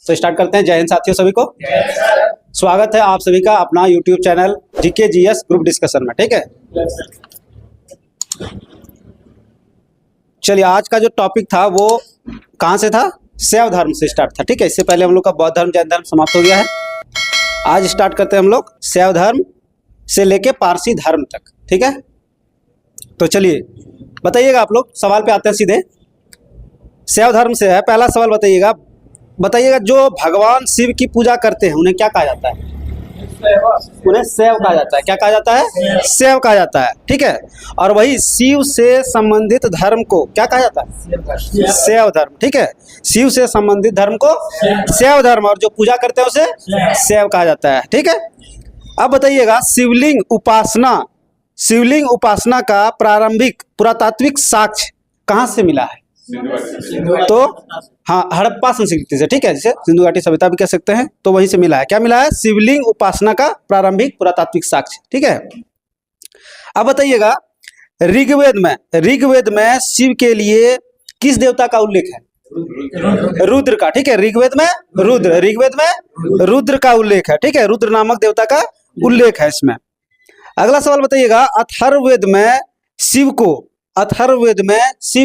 तो स्टार्ट करते हैं। जय हिंद साथियों सभी को। स्वागत है आप सभी का अपना YouTube channel GK GS group discussion में। ठीक है, चलिए आज का जो टॉपिक था वो कहाँ से था? शैव धर्म से स्टार्ट था। ठीक है, इससे पहले हम लोग का बौद्ध धर्म जैन धर्म समाप्त हो गया है। आज स्टार्ट करते हैं हम लोग शैव धर्म से लेके पारसी धर्म तक। ठीक है, तो चलिए बताइएगा, आप लोग सवाल पे आते हैं सीधे। शैव धर्म से है पहला सवाल। बताइएगा जो भगवान शिव की पूजा करते हैं उन्हें क्या कहा जाता है? उन्हें शैव कहा जाता है। क्या कहा जाता है? शैव कहा जाता है। ठीक है, और वही शिव से संबंधित धर्म को क्या कहा जाता है? शैव धर्म। ठीक है, शिव से संबंधित धर्म को शैव धर्म, और जो पूजा करते हैं उसे शैव कहा जाता है। ठीक है, अब बताइएगा शिवलिंग उपासना का प्रारंभिक पुरातात्विक साक्ष्य कहाँ से मिला है? तो हाँ, हड़प्पा संस्कृति से। ठीक है, जिसे सिंधु घाटी सभ्यता भी कह सकते हैं, तो वहीं से मिला है। क्या मिला है? शिवलिंग उपासना का प्रारंभिक पुरातात्विक साक्ष्य। ठीक है, अब बताइएगा ऋग्वेद में शिव के लिए किस देवता का उल्लेख है? रुद्र का। ठीक है, ऋग्वेद में रुद्र का उल्लेख है। ठीक है, रुद्र नामक देवता का उल्लेख है इसमें। अगला सवाल बताइएगा, अथर्ववेद में शिव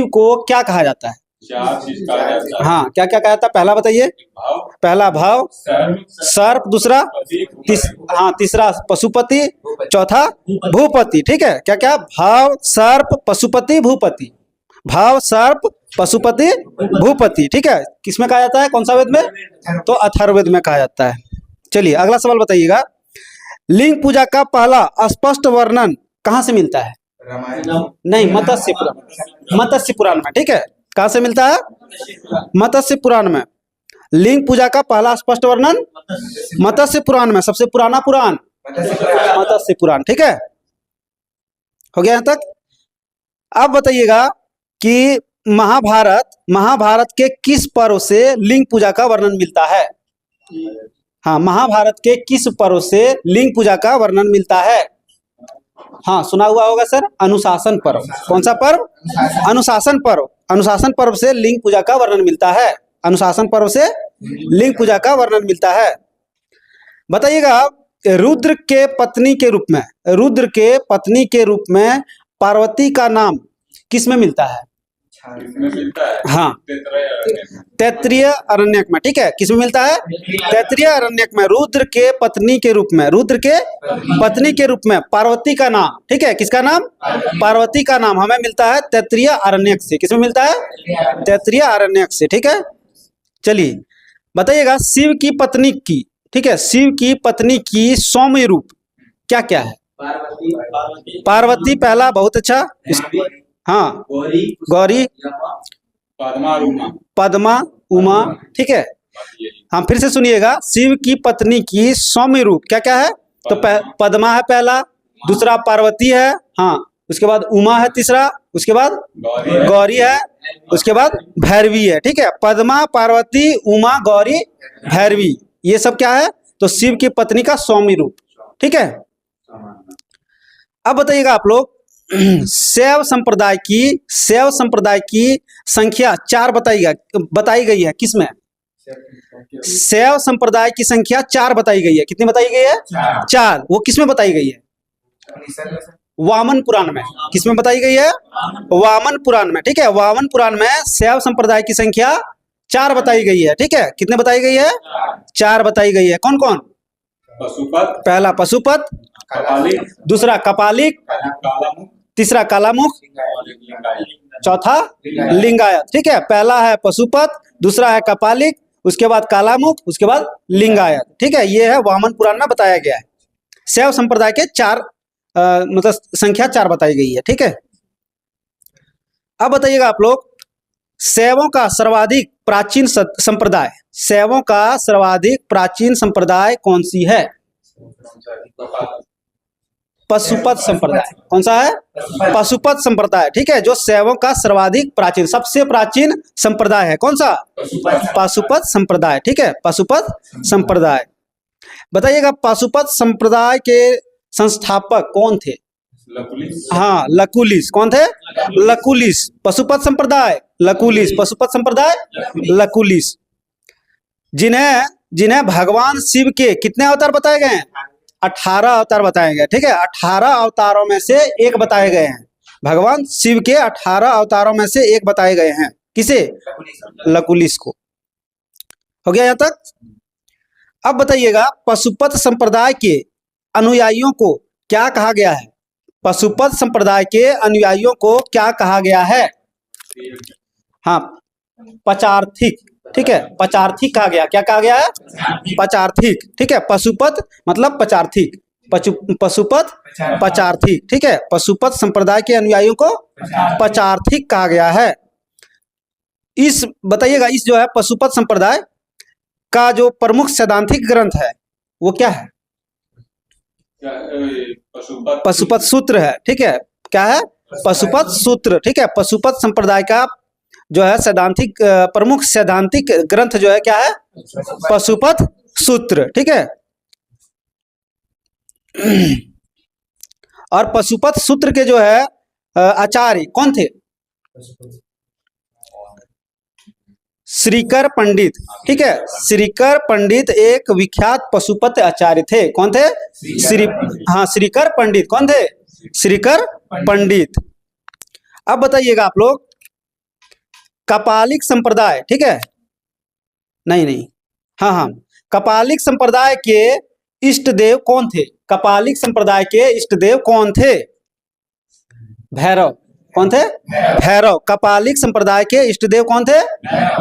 को क्या कहा जाता है? हाँ, क्या क्या कहा जाता है? पहला बताइए। पहला भाव, सर्प, दूसरा तीसरा पशुपति, चौथा भूपति। ठीक है, क्या क्या? भाव, सर्प, पशुपति, भूपति। भाव, सर्प, पशुपति, भूपति। ठीक है, किसमें कहा जाता है? कौन सा वेद में? तो अथर्ववेद में कहा जाता है। चलिए अगला सवाल बताइएगा, लिंग पूजा का पहला स्पष्ट वर्णन कहाँ से मिलता है? नहीं, मत्स्य पुराण में। ठीक है, कहाँ से मिलता है? मत्स्य पुराण में। लिंग पूजा का पहला स्पष्ट वर्णन मत्स्य पुराण में। सबसे पुराना पुराण मत्स्य पुराण। ठीक है, हो गया यहाँ तक। अब बताइएगा कि महाभारत के किस पर्व से लिंग पूजा का वर्णन मिलता है? हाँ, महाभारत के किस पर्व से लिंग पूजा का वर्णन मिलता है? हाँ, सुना हुआ होगा सर, अनुशासन पर्व। कौन सा पर्व? अनुशासन पर्व। अनुशासन पर्व से लिंग पूजा का वर्णन मिलता है। अनुशासन पर्व से लिंग पूजा का वर्णन मिलता है। बताइएगा, रुद्र के पत्नी के रूप में पार्वती का नाम किस में मिलता है? हाँ, तैत्तिरीय अरण्यक में। ठीक है, किसमें मिलता है? तैत्तिरीय अरण्यक में। रुद्र के पत्नी के रूप में पार्वती का नाम। ठीक है, किसका नाम? पार्वती का नाम हमें मिलता है तैत्तिरीय अरण्यक से। किसमें मिलता है? तैत्तिरीय अरण्यक से। ठीक है, चलिए बताइएगा, शिव की पत्नी की, ठीक है, शिव की पत्नी की सौम्य रूप क्या क्या है? पार्वती पहला, बहुत अच्छा। हाँ, गौरी, पद्मा, उमा। ठीक है, हम फिर से सुनिएगा, शिव की पत्नी की सौम्य रूप क्या क्या है? तो पद्मा है पहला, दूसरा पार्वती है, हाँ, उसके बाद उमा है तीसरा, उसके बाद गौरी है, उसके बाद भैरवी है। ठीक है, पद्मा, पार्वती, उमा, गौरी, भैरवी, ये सब क्या है? तो शिव की पत्नी का सौम्य रूप। ठीक है, अब बताइएगा आप लोग, शैव संप्रदाय की संख्या 4 बताई गई है। किसमें? शैव संप्रदाय की संख्या 4 बताई गई है। कितनी बताई गई है? 4। वो किसमें बताई गई है? वामन पुराण में। किसमें बताई गई है? वामन पुराण में। ठीक है, वामन पुराण में शैव संप्रदाय की संख्या 4 बताई गई है। ठीक है, कितने बताई गई है? 4 बताई गई है। कौन कौन? पहला पशुपत, दूसरा कपालिक, तीसरा कालामुख, चौथा लिंगायत। ठीक है, पहला है पशुपत, दूसरा है कपालिक, उसके बाद कालामुख, उसके बाद लिंगायत। ठीक है, ये है वामन पुराण में बताया गया है। शैव संप्रदाय के 4 मतलब संख्या 4 बताई गई है। ठीक है, अब बताइएगा आप लोग, शैवों का सर्वाधिक प्राचीन संप्रदाय कौन सी है? पशुपत संप्रदाय। कौन सा है? पशुपत संप्रदाय। ठीक है, जो शैवों का सर्वाधिक प्राचीन, सबसे प्राचीन संप्रदाय है। कौन सा? पशुपत संप्रदाय। ठीक है, पशुपत संप्रदाय। बताइएगा, पशुपत संप्रदाय के संस्थापक कौन थे? हाँ, लकुलिस। कौन थे? लकुलिस। पशुपत संप्रदाय लकुलिस। पशुपत संप्रदाय लकुलिस। जिन्हें जिन्हें भगवान शिव के कितने अवतार बताए गए हैं? 18 अवतार बताए गए। ठीक है, 18 अवतारों में से एक बताए गए हैं। भगवान शिव के 18 अवतारों में से एक बताए गए हैं। किसे? लकुलिश को। हो गया यहां तक? अब बताइएगा, पशुपत संप्रदाय के अनुयायियों को क्या कहा गया है? पशुपत संप्रदाय के अनुयायियों को क्या कहा गया है? हाँ, पचार्थिक। ठीक है, पचार्थिक कहा गया। क्या कहा गया है? पचार्थिक। ठीक है, पशुपत मतलब पचार्थिक, पशुपत पचार्थिक। ठीक है, पशुपत संप्रदाय के अनुयायियों को पचार्थिक कहा गया है। इस बताइएगा, इस जो है पशुपत संप्रदाय का जो प्रमुख सैद्धांतिक ग्रंथ है वो क्या है? पशुपत सूत्र है। ठीक है, क्या है? पशुपत सूत्र। ठीक है, पशुपत संप्रदाय का जो है सैद्धांतिक प्रमुख सैद्धांतिक ग्रंथ जो है क्या है? पशुपत सूत्र। ठीक है, और पशुपत सूत्र के जो है आचार्य कौन थे? श्रीकर पंडित। ठीक है, श्रीकर पंडित एक विख्यात पशुपत आचार्य थे। कौन थे? श्रीकर पंडित। कौन थे? श्रीकर पंडित। अब बताइएगा आप लोग, कपालिक संप्रदाय। ठीक है, नहीं, हाँ, कपालिक संप्रदाय के इष्ट देव कौन थे? कपालिक संप्रदाय के इष्ट देव कौन थे? भैरव। कौन थे? भैरव। कपालिक संप्रदाय के इष्ट देव कौन थे?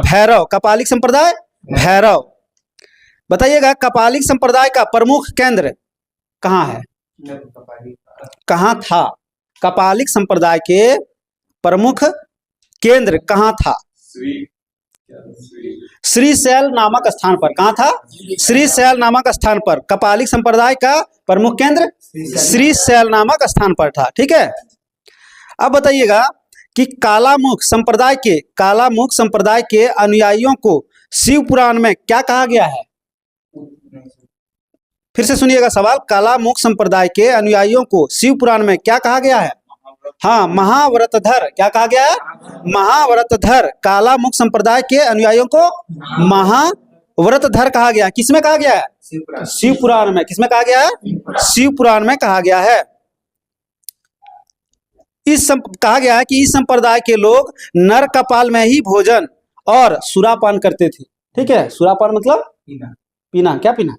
भैरव। कपालिक संप्रदाय भैरव। बताइएगा, कपालिक संप्रदाय का प्रमुख केंद्र कहाँ है? कहाँ था? कपालिक संप्रदाय के प्रमुख केंद्र कहाँ था? श्रीशैल नामक स्थान पर। कहाँ था? श्रीशैल नामक स्थान पर। कपालिक संप्रदाय का प्रमुख केंद्र श्रीशैल नामक स्थान पर था। ठीक है, अब बताइएगा कि कालामुख संप्रदाय के अनुयायियों को शिव पुराण में क्या कहा गया है? फिर से सुनिएगा सवाल। कालामुख संप्रदाय के अनुयायियों को शिव पुराण में क्या कहा गया है? हाँ, महाव्रतधर। क्या कहा गया है? महाव्रतधर। कालामुख संप्रदाय के अनुयायियों को महाव्रतधर कहा गया। किसमें कहा गया है? शिव पुराण में। किसमें कहा गया है? शिव पुराण में कहा गया है। कहा गया है कि इस संप्रदाय के लोग नर कपाल में ही भोजन और सुरापान करते थे। ठीक है, सुरापान मतलब पीना। क्या पीना?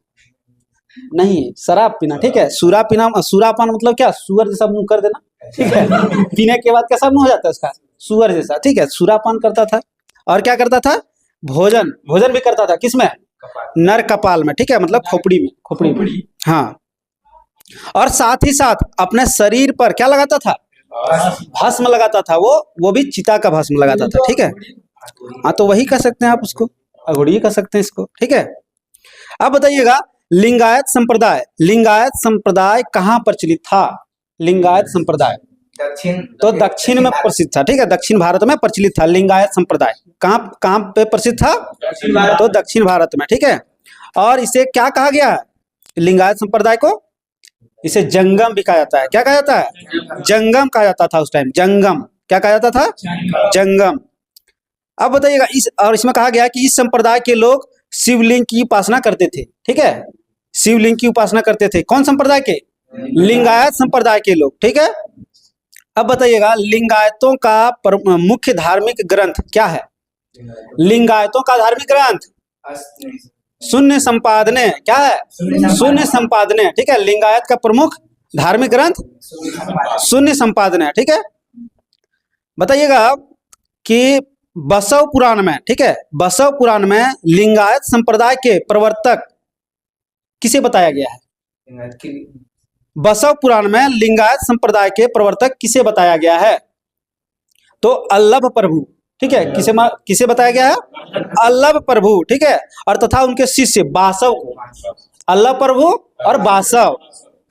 नहीं, शराब पीना। ठीक है, सुरापान मतलब क्या? सुअर जैसा मुंह कर देना। ठीक है, पीने के बाद कैसा मुंह हो जाता है उसका? सुअर जैसा। ठीक है, सुरापान करता था। और क्या करता था? भोजन भी करता था। किसमें? नर कपाल में। ठीक है, मतलब खोपड़ी में। हाँ, और साथ ही साथ अपने शरीर पर क्या लगाता था? भस्म लगाता था। वो भी चिता का भस्म लगाता था। ठीक है, हाँ, तो वही कर सकते हैं आप उसको, अघोड़ी कर सकते हैं इसको। ठीक है, अब बताइएगा, लिंगायत संप्रदाय कहाँ प्रचलित था? लिंगायत संप्रदाय तो दक्षिण में प्रसिद्ध था। ठीक है, दक्षिण भारत में प्रचलित था लिंगायत संप्रदाय। कहाँ पे प्रसिद्ध था? तो दक्षिण भारत में। ठीक है, और इसे क्या कहा गया है? लिंगायत संप्रदाय को इसे जंगम भी कहा जाता है। क्या कहा जाता है? जंगम कहा जाता था उस टाइम। जंगम। क्या कहा जाता था? जंगम। अब बताइएगा, इसमें कहा गया कि इस संप्रदाय के लोग शिवलिंग की उपासना करते थे। ठीक है, शिवलिंग की उपासना करते थे। कौन संप्रदाय के? लिंगायत संप्रदाय के लोग। ठीक है, अब बताइएगा, लिंगायतों का मुख्य धार्मिक ग्रंथ क्या है? लिंगायतों का धार्मिक ग्रंथ शून्य संपादने। क्या है? शून्य संपादने। ठीक है, लिंगायत का प्रमुख धार्मिक ग्रंथ शून्य संपादने। ठीक है, बताइएगा कि बसव पुराण में। ठीक है, बसव पुराण में लिंगायत संप्रदाय के प्रवर्तक किसे बताया गया है? बसव पुराण में लिंगायत संप्रदाय के प्रवर्तक किसे बताया गया है? तो अल्लभ प्रभु। ठीक है, किसे बताया गया है? अल्लभ प्रभु। ठीक है, और तथा उनके शिष्य बासव को। अल्लभ प्रभु और बासव।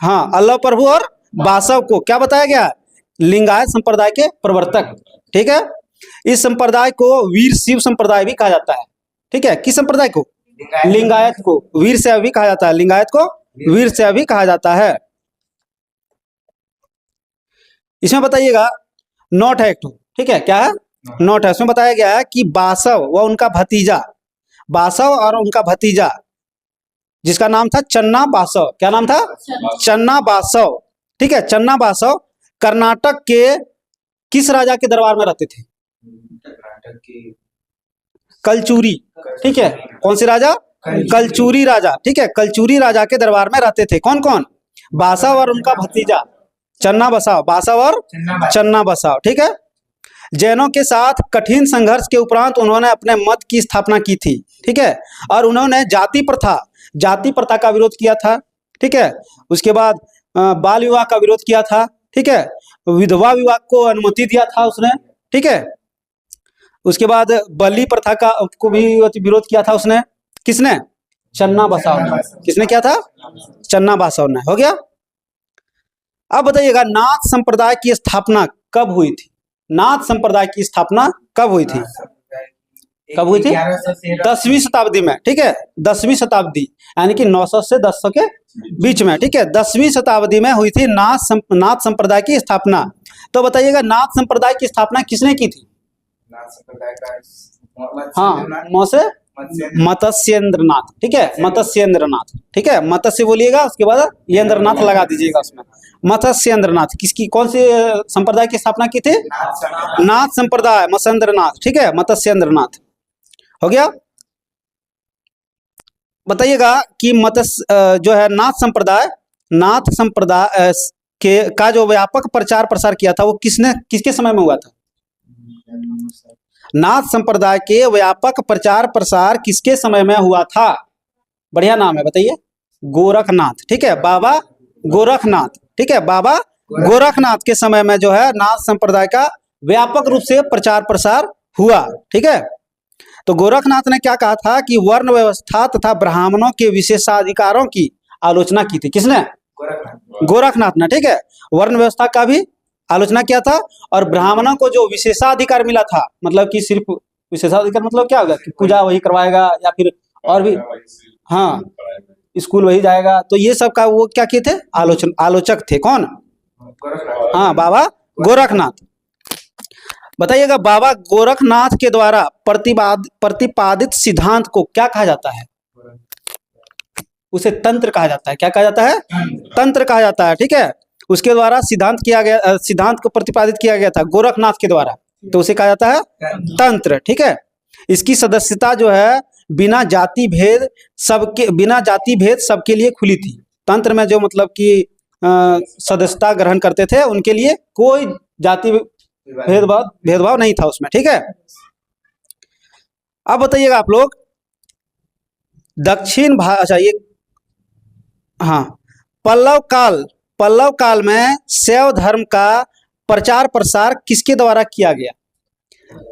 हाँ, अल्लभ प्रभु और बासव को क्या बताया गया? लिंगायत संप्रदाय के प्रवर्तक। ठीक है, इस संप्रदाय को वीर शिव संप्रदाय भी कहा जाता है। ठीक है, किस संप्रदाय को? लिंगायत को वीर शैव भी कहा जाता है। लिंगायत को वीर शैव भी कहा जाता है। इसमें बताइएगा, नोट है एक। ठीक है, क्या है? नोट है। उसमें बताया गया है कि बासव व उनका भतीजा बासव और उनका भतीजा जिसका नाम था चन्ना बासव। क्या नाम था? चन्ना बासव। ठीक है, चन्ना बासव कर्नाटक के किस राजा के दरबार में रहते थे? कलचूरी। ठीक है, कौन सी राजा? कलचूरी राजा। ठीक है, कलचूरी राजा के दरबार में रहते थे। कौन कौन? बासव और उनका भतीजा चन्ना बसाव। बासव और चन्ना बसाव। ठीक है, जैनों के साथ कठिन संघर्ष के उपरांत उन्होंने अपने मत की स्थापना की थी। ठीक है, और उन्होंने जाति प्रथा का विरोध किया था। ठीक है, उसके बाद बाल विवाह का विरोध किया था। ठीक है, विधवा विवाह को अनुमति दिया था उसने। ठीक है, उसके बाद बलि प्रथा का को भी विरोध किया था उसने। किसने? चन्ना बसाव ने। किसने किया था? चन्ना बसाव ने। हो गया। अब बताइएगा नाथ संप्रदाय की स्थापना कब हुई थी? नाथ संप्रदाय की स्थापना कब हुई थी? कब हुई थी? 10वीं शताब्दी में। ठीक है, 10वीं शताब्दी यानी कि 900 से 1000 के बीच में। ठीक है, 10वीं शताब्दी में हुई थी नाथ संप्रदाय की स्थापना। तो बताइएगा नाथ संप्रदाय की स्थापना किसने की थी? हाँ, मत्स्येंद्रनाथ। ठीक है, मत्स्येंद्रनाथ। ठीक है, मत्स्य बोलिएगा, उसके बाद येंद्रनाथ लगा दीजिएगा उसमें। मत्स्येंद्रनाथ किसकी, कौन सी संप्रदाय की स्थापना की थी? नाथ संप्रदाय, मत्स्येंद्रनाथ। ठीक है, मत्स्येंद्रनाथ। हो गया। बताइएगा कि जो है नाथ संप्रदाय के का जो व्यापक प्रचार प्रसार किया था वो किसके समय में हुआ था? नाथ संप्रदाय के व्यापक प्रचार प्रसार किसके समय में हुआ था? बढ़िया नाम है, बताइए। गोरखनाथ। ठीक है, बाबा गोरखनाथ। ठीक है, बाबा गोरखनाथ के समय में जो है नाथ संप्रदाय का व्यापक रूप से प्रचार प्रसार हुआ। ठीक है, तो गोरखनाथ ने क्या कहा था कि वर्ण व्यवस्था तथा ब्राह्मणों के विशेषाधिकारों की आलोचना की थी। किसने? गोरखनाथ ने। ठीक है, वर्ण व्यवस्था का भी आलोचना किया था और ब्राह्मणों को जो विशेषाधिकार मिला था, मतलब कि सिर्फ विशेषाधिकार मतलब क्या होगा कि पूजा वही करवाएगा या फिर और भी, हाँ, स्कूल वही जाएगा, तो ये सब का वो क्या किए थे? आलोचक थे। कौन? हाँ, बाबा गोरखनाथ। बताइएगा बाबा गोरखनाथ के द्वारा प्रतिपादित सिद्धांत को क्या कहा जाता है? उसे तंत्र कहा जाता है। क्या कहा जाता है? तंत्र कहा जाता है। ठीक है, उसके द्वारा सिद्धांत को प्रतिपादित किया गया था गोरखनाथ के द्वारा, तो उसे कहा जाता है तंत्र। ठीक है, इसकी सदस्यता जो है बिना जाति भेद सबके लिए खुली थी। तंत्र में जो मतलब कि सदस्यता ग्रहण करते थे उनके लिए कोई जाति भेदभाव नहीं था उसमें। ठीक है, अब बताइएगा आप लोग दक्षिण भाषा, ये हाँ, पल्लव काल में शैव धर्म का प्रचार प्रसार किसके द्वारा किया गया?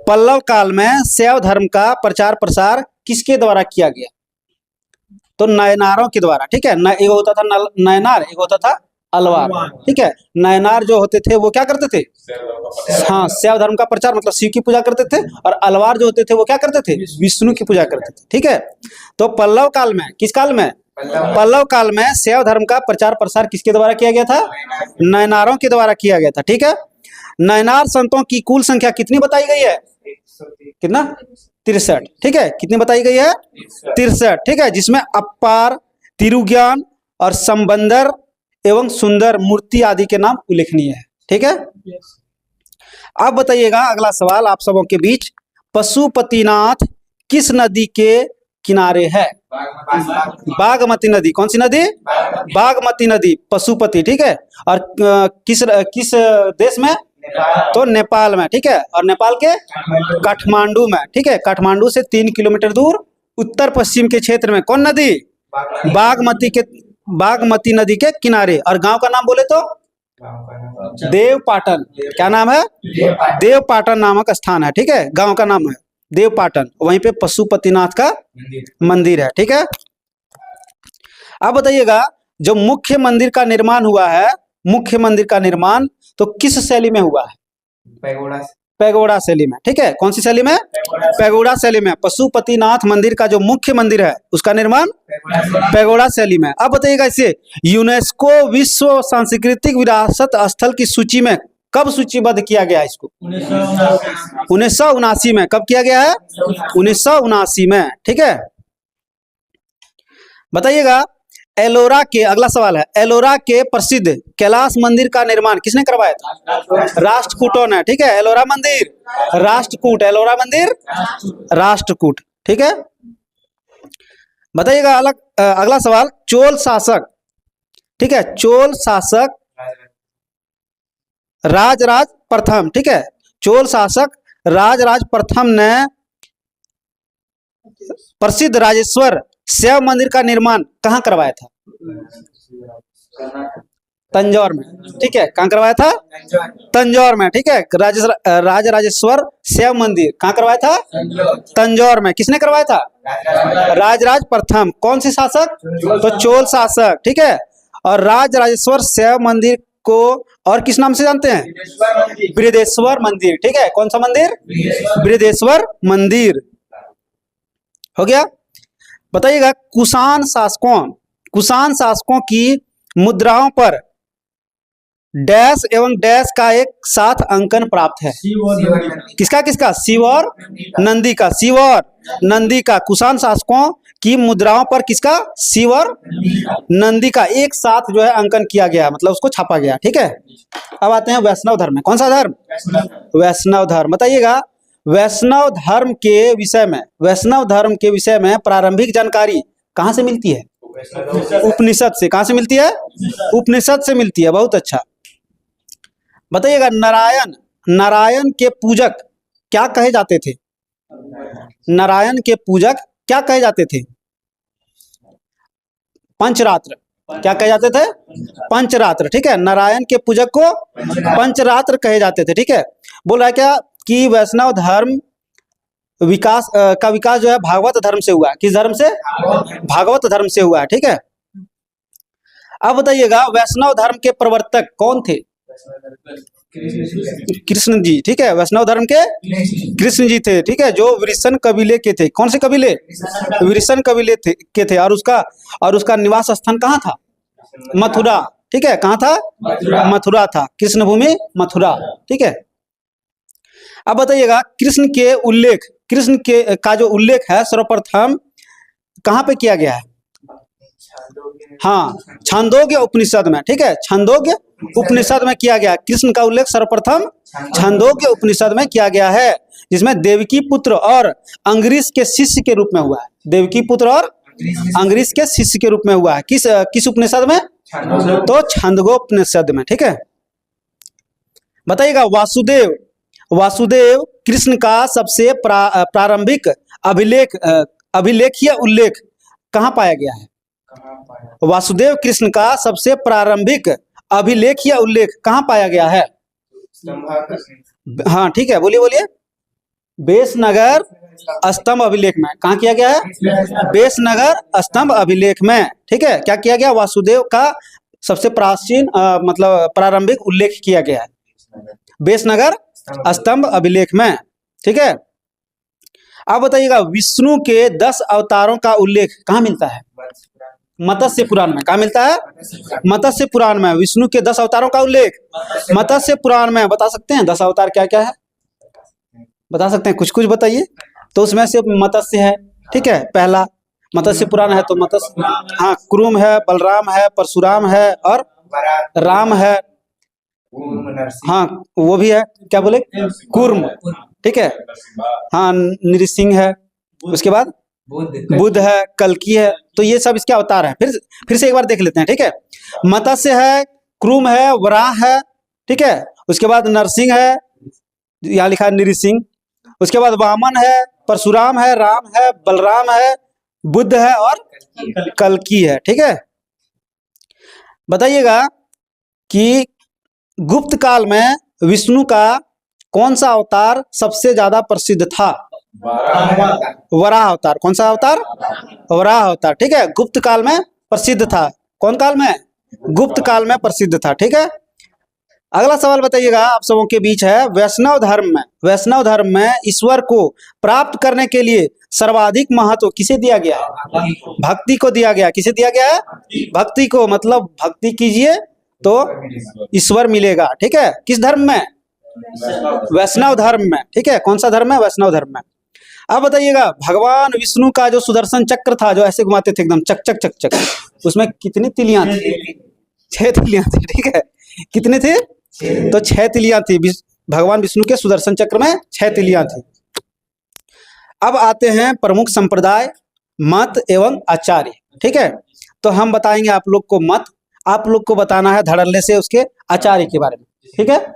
पल्लव काल में शैव धर्म का प्रचार प्रसार किसके द्वारा किया गया? तो नयनारों के द्वारा। ठीक है, एक होता था नयनार, एक होता था अलवार। ठीक है, नयनार जो होते थे वो क्या करते थे? हाँ, शैव धर्म का प्रचार मतलब शिव की पूजा करते थे, और अलवार जो होते थे वो क्या करते थे? विष्णु की पूजा करते थे। ठीक है, तो पल्लव काल में, किस काल में? पल्लव काल में शैव धर्म का प्रचार प्रसार किसके द्वारा किया गया था? नयनारों के द्वारा किया गया था। ठीक है, नयनार संतों की कुल संख्या कितनी बताई गई है? कितना? 63। ठीक है, कितनी बताई गई है? 63। ठीक है, जिसमें अपार, तिरुज्ञान और संबंदर एवं सुंदर मूर्ति आदि के नाम उल्लेखनीय है। ठीक है, अब बताइएगा अगला सवाल आप सबों के बीच, पशुपतिनाथ किस नदी के किनारे है? बागमती नदी। कौन सी नदी? बागमती नदी, पशुपति। ठीक है, और किस देश में? तो नेपाल में। ठीक है, और नेपाल के काठमांडू में। ठीक है, काठमांडू से 3 किलोमीटर दूर उत्तर पश्चिम के क्षेत्र में कौन नदी? बागमती नदी के किनारे। और गांव का नाम बोले तो देवपाटन। क्या नाम है? देवपाटन नामक स्थान है। ठीक है, गांव का नाम है देवपाटन, वहीं पे पशुपतिनाथ का मंदिर है। ठीक है, अब बताइएगा जो मुख्य मंदिर का निर्माण हुआ है, मुख्य मंदिर का निर्माण तो किस शैली में हुआ है? पैगोडा शैली में। ठीक है, कौन सी शैली में? पैगोडा शैली में। पशुपतिनाथ मंदिर का जो मुख्य मंदिर है उसका निर्माण पैगोडा शैली में। अब बताइएगा इसे यूनेस्को विश्व सांस्कृतिक विरासत स्थल की सूची में कब सूचीबद्ध किया गया? इसको 1979 में। कब किया गया है? 1979 में। ठीक है, बताइएगा एलोरा के, अगला सवाल है, एलोरा के प्रसिद्ध कैलाश मंदिर का निर्माण किसने करवाया था? राष्ट्रकूटों ने। ठीक है, एलोरा मंदिर राष्ट्रकूट, एलोरा मंदिर राष्ट्रकूट। ठीक है, बताइएगा अगला सवाल, चोल शासक, ठीक है, चोल शासक राजराज प्रथम, ठीक है, चोल शासक राजराज प्रथम ने प्रसिद्ध राजेश्वर शैव मंदिर का निर्माण कहाँ करवाया था? तंजौर में। ठीक है, कहाँ करवाया था? तंजौर में। ठीक है, राजराजेश्वर शैव मंदिर कहाँ करवाया था? तंजौर में। किसने करवाया था? राजराज प्रथम। कौन से शासक? तो चोल शासक। ठीक है, और राजराजेश्वर शैव मंदिर को और किस नाम से जानते हैं? बृहदेश्वर मंदिर। ठीक है, कौन सा मंदिर? बृहदेश्वर मंदिर। हो गया। बताइएगा कुषाण शासकों की मुद्राओं पर डैश एवं डैश का एक साथ अंकन प्राप्त है। किसका किसका? शिव और नंदी का। शिव और नंदी का। कुषाण शासकों की मुद्राओं पर किसका? शिव और नंदी का एक साथ जो है अंकन किया गया, मतलब उसको छापा गया। ठीक है, अब आते हैं वैष्णव धर्म में। कौन सा धर्म? वैष्णव धर्म। बताइएगा वैष्णव धर्म के विषय में, वैष्णव धर्म के विषय में प्रारंभिक जानकारी कहाँ से मिलती है? उपनिषद से। कहाँ से मिलती है? उपनिषद से मिलती है। बहुत अच्छा। बताइएगा नारायण के पूजक क्या कहे जाते थे? नारायण के पूजक क्या कहे जाते थे? पंचरात्र। क्या कहे जाते थे? पंचरात्र। ठीक है, नारायण के पूजक को पंचरात्र कहे जाते थे। ठीक है, बोल रहा है क्या कि वैष्णव धर्म विकास का विकास जो है भागवत धर्म से हुआ। किस धर्म से? भागवत धर्म से हुआ है। ठीक है, अब बताइएगा वैष्णव धर्म के प्रवर्तक कौन थे? कृष्ण जी। ठीक है, वैष्णव धर्म के कृष्ण जी थे। ठीक है, जो वृषण कबीले के थे। कौन से कबीले? वृषण कबीले के थे। और उसका निवास स्थान कहाँ था? मथुरा। ठीक है, कहाँ था? मथुरा था। कृष्ण भूमि मथुरा। ठीक है, अब बताइएगा कृष्ण के का जो उल्लेख है सर्वप्रथम कहाँ पे किया गया है? हाँ, छांदोग्य उपनिषद में। ठीक है, छांदोग्य उपनिषद में किया गया। कृष्ण का उल्लेख सर्वप्रथम छांदोग्य उपनिषद में किया गया है, जिसमें देवकी पुत्र और अंगरीश के शिष्य के रूप में हुआ है। देवकी पुत्र और अंगरीश के शिष्य के रूप में हुआ है। किस उपनिषद में? तो छांदोग्य उपनिषद में। ठीक है, बताइएगा वासुदेव कृष्ण का सबसे प्रारंभिक अभिलेखीय उल्लेख कहाँ पाया गया है? वासुदेव कृष्ण का सबसे प्रारंभिक अभिलेखीय उल्लेख कहाँ पाया गया है? हाँ, ठीक है, बोलिए। बेसनगर स्तंभ अभिलेख में। कहाँ किया गया है? बेसनगर स्तंभ अभिलेख में। ठीक है, क्या किया गया? वासुदेव का सबसे प्राचीन मतलब प्रारंभिक उल्लेख किया गया है बेसनगर स्तंभ अभिलेख में। ठीक है, अब बताइएगा विष्णु के 10 अवतारों का उल्लेख कहाँ मिलता है? मत्स्य पुराण में। कहाँ मिलता है? मत्स्य पुराण में। विष्णु के 10 अवतारों का उल्लेख मत्स्य पुराण में। बता सकते हैं 10 अवतार क्या क्या है? बता सकते हैं? कुछ बताइए। तो उसमें से मत्स्य है। ठीक है, पहला मत्स्य पुराण है तो मत्स्य, हाँ, कुरुम है, बलराम है, परशुराम है और राम है। हाँ, वो भी है। क्या बोले? कुर्म। ठीक है, हाँ, नृसिंह है। उसके बाद बुद्ध है, कल्कि है। तो ये सब इसके अवतार है। फिर से एक बार देख लेते हैं। ठीक है, मत्स्य है, क्रूम है, वराह है। ठीक है, उसके बाद नरसिंह है, यहाँ लिखा है नृसिंह। उसके बाद वामन है, परशुराम है, राम है, बलराम है, बुद्ध है और कल्कि है। ठीक है, बताइएगा कि गुप्त काल में विष्णु का कौन सा अवतार सबसे ज्यादा प्रसिद्ध था? वराह अवतार। कौन सा अवतार? वराह अवतार। ठीक है, गुप्त काल में प्रसिद्ध था। कौन काल में? गुप्त काल में प्रसिद्ध था। ठीक है, अगला सवाल बताइएगा आप सबों के बीच है, वैष्णव धर्म में ईश्वर को प्राप्त करने के लिए सर्वाधिक महत्व किसे दिया गया है? भक्ति को दिया गया। किसे दिया गया है? भक्ति को। मतलब भक्ति कीजिए तो ईश्वर मिलेगा। ठीक है, किस धर्म में? वैष्णव धर्म में। ठीक है, कौन सा धर्म है? वैष्णव धर्म में। अब बताइएगा भगवान विष्णु का जो सुदर्शन चक्र था, जो ऐसे घुमाते थे एकदम चक चक चक चक, उसमें कितनी तिलियां थी? 6 तिलियां थी, ठीक है। कितने थे? तो 6 तिलियां थी भगवान विष्णु के सुदर्शन चक्र में, 6 तिलियां थी। अब आते हैं प्रमुख संप्रदाय, मत एवं आचार्य, ठीक है। तो हम बताएंगे आप लोग को मत, आप लोग को बताना है धड़ल्ले से उसके आचार्य के बारे में, ठीक है।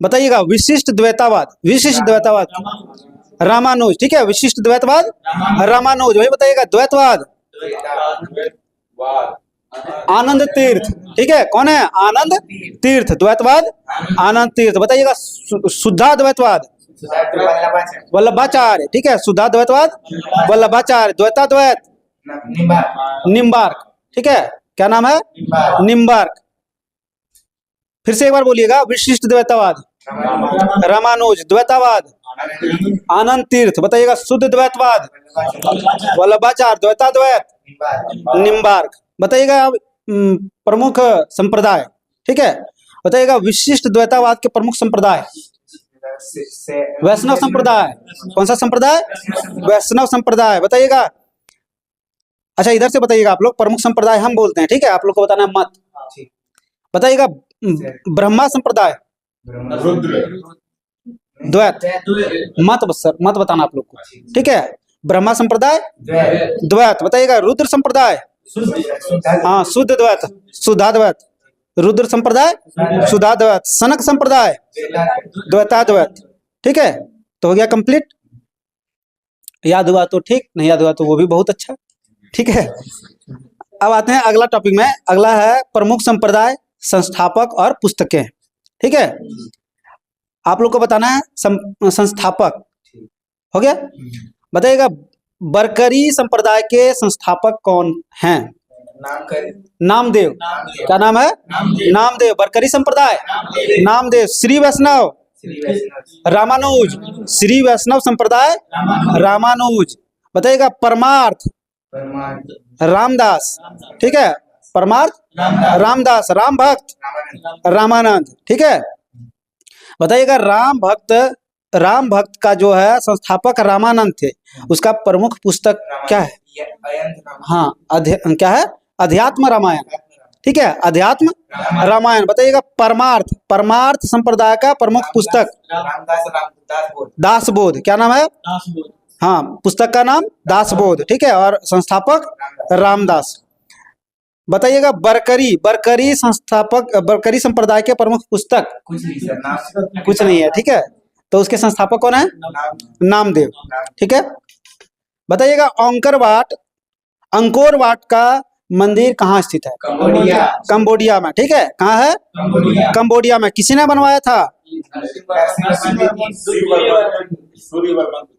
बताइएगा विशिष्ट द्वैतावाद, विशिष्ट द्वैतावाद रामानुज, ठीक है। विशिष्ट द्वैतवाद रामानुज, वही बताइएगा। द्वैतवाद आनंद तीर्थ, ठीक है। कौन है? आनंद तीर्थ। द्वैतवाद आनंद तीर्थ। बताइएगा शुद्धा द्वैतवाद वल्लभाचार्य, ठीक है। शुद्धा द्वैतवाद वल्लभाचार्य। द्वैताद्वैत निम्बार्क, ठीक है। क्या नाम है? निम्बार्क। फिर से एक बार बोलिएगा। विशिष्ट द्वैतवाद रामानुज, द्वैतावाद आनंद तीर्थ। बताइएगा शुद्ध द्वैतवाद वल्लभाचार्य, द्वैताद्वैत निम्बार्क। बताइएगा प्रमुख संप्रदाय, ठीक है। बताइएगा विशिष्ट द्वैतावाद के प्रमुख संप्रदाय। वैष्णव संप्रदाय। कौन सा संप्रदाय? वैष्णव संप्रदाय। बताइएगा। अच्छा इधर से बताइएगा आप लोग, प्रमुख संप्रदाय हम बोलते हैं, ठीक है। आप लोग को बताना है मत। बताइएगा ब्रह्मा संप्रदाय, द्वैत, मत सर, मत बताना आप लोग को, ठीक है। ब्रह्मा संप्रदाय द्वैत। बताइएगा रुद्र संप्रदाय, हाँ शुद्ध द्वैत, शुद्धाद्वैत। रुद्र संप्रदाय शुद्धाद्वैत। सनक संप्रदाय द्वैताद्वैत, ठीक है। तो हो गया कंप्लीट। याद हुआ तो ठीक, नहीं याद हुआ तो वो भी बहुत अच्छा, ठीक है। अब आते हैं अगला टॉपिक में। अगला है प्रमुख संप्रदाय, संस्थापक और पुस्तकें, ठीक है। आप लोग को बताना है संस्थापक, हो गया। बताइएगा बरकरी संप्रदाय के संस्थापक कौन हैं? नामदेव। क्या नाम है? नामदेव। बरकरी संप्रदाय नामदेव। श्री वैष्णव रामानुज, श्री वैष्णव संप्रदाय रामानुज। बताइएगा परमार्थ रामदास, ठीक है। परमार्थ रामदास। राम भक्त रामानंद, ठीक है। बताइएगा राम भक्त का जो है संस्थापक रामानंद थे, उसका प्रमुख पुस्तक क्या है? हाँ क्या है? अध्यात्म रामायण, ठीक है। अध्यात्म रामायण। बताइएगा परमार्थ संप्रदाय का प्रमुख पुस्तक दासबोध। क्या नाम है? हाँ पुस्तक का नाम दासबोध, ठीक है। और संस्थापक रामदास। बताइएगा बरकरी संप्रदाय के प्रमुख पुस्तक कुछ नहीं है, ठीक है। तो उसके संस्थापक कौन है? नामदेव, ठीक है। बताइएगा अंकोर वाट का मंदिर कहाँ स्थित है? कंबोडिया में, ठीक है। कहाँ है? कंबोडिया में। किसी ने बनवाया था?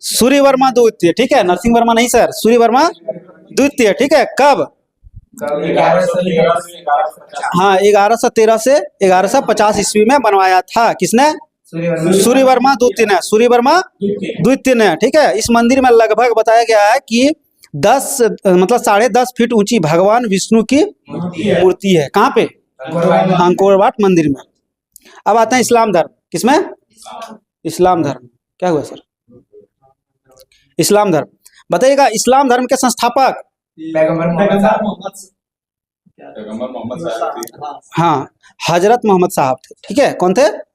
सूर्य वर्मा द्वितीय, ठीक है। नरसिंह वर्मा नहीं सर, सूर्य वर्मा द्वितीय, ठीक है। कब? हाँ 1113 से 1150 ईस्वी में बनवाया था। किसने? सूर्य वर्मा द्वितीय ने। सूर्य वर्मा द्वितीय ने, ठीक है। इस मंदिर में लगभग बताया गया है कि 10.5 फीट ऊंची भगवान विष्णु की मूर्ति है। कहाँ पे? अंकोर वाट मंदिर में। अब आते हैं इस्लाम धर्म। किसमें? इस्लाम धर्म। क्या हुआ सर? इस्लाम धर्म। बताइएगा इस्लाम धर्म के संस्थापक। हाँ हजरत मोहम्मद साहब थे, ठीक है। कौन थे?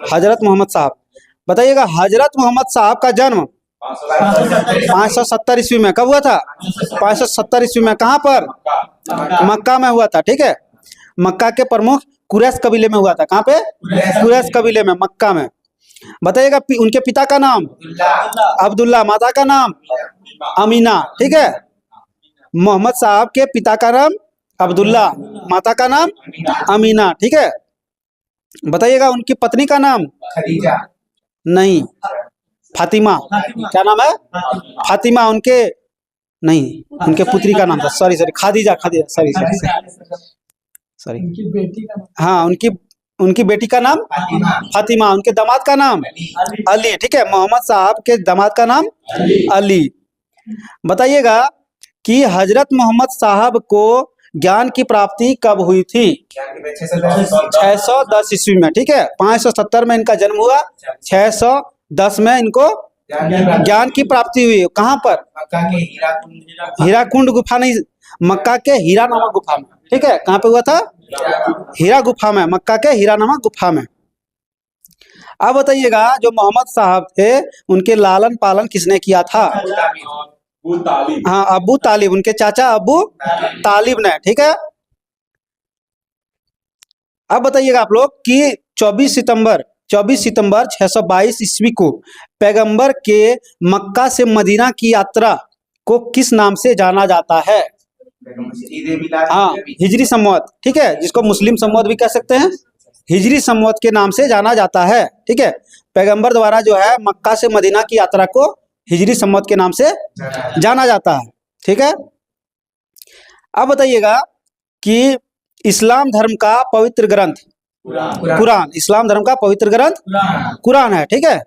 हजरत मोहम्मद साहब। बताइएगा हजरत मोहम्मद साहब का जन्म 570 ईस्वी में। कब हुआ था? 570 ईस्वी में। कहाँ पर? मक्का में हुआ था, ठीक है। मक्का के प्रमुख कुरैश कबीले में हुआ था। कहाँ पे? कुरैश कबीले में, मक्का में। बताइएगा उनके पिता का नाम अब्दुल्ला, माता का नाम अमीना, ठीक है। मोहम्मद साहब के पिता का नाम अब्दुल्ला, माता का नाम अमीना, ठीक है। बताइएगा उनकी पत्नी का नाम खदीजा नहीं, फातिमा। क्या नाम है? फातिमा। उनके पुत्री का नाम था, सॉरी खादीजा, सॉरी। हाँ उनकी बेटी का नाम फातिमा। उनके दामाद का नाम अली, ठीक है। मोहम्मद साहब के दामाद का नाम अली। बताइएगा कि हजरत मोहम्मद साहब को ज्ञान की प्राप्ति कब हुई थी? 610 ईस्वी में, ठीक है। 570 में इनका जन्म हुआ, 610 में इनको ज्ञान की प्राप्ति हुई। कहाँ पर? मक्का के हीराकुंड गुफा नहीं, मक्का के हीरा नामक गुफा में। ठीक है, कहाँ पे हुआ था? हीरा गुफा में, मक्का के हीरा नामक गुफा में। अब बताइएगा, जो मोहम्मद साहब थे उनके लालन पालन किसने किया था? हाँ, अबू तालिब, उनके चाचा अबू तालिब ने। ठीक है, अब बताइएगा आप लोग कि 24 सितंबर 622 ईस्वी को पैगंबर के मक्का से मदीना की यात्रा को किस नाम से जाना जाता है? हाँ, हिजरी संवत। ठीक है, जिसको मुस्लिम संवत भी कह सकते हैं, हिजरी संवत के नाम से जाना जाता है। ठीक है, पैगंबर द्वारा जो है मक्का से मदीना की यात्रा को हिजरी संवत के नाम से जाना जाता है। ठीक है, अब बताइएगा कि इस्लाम धर्म का पवित्र ग्रंथ कुरान, इस्लाम धर्म का पवित्र ग्रंथ कुरान है। ठीक है,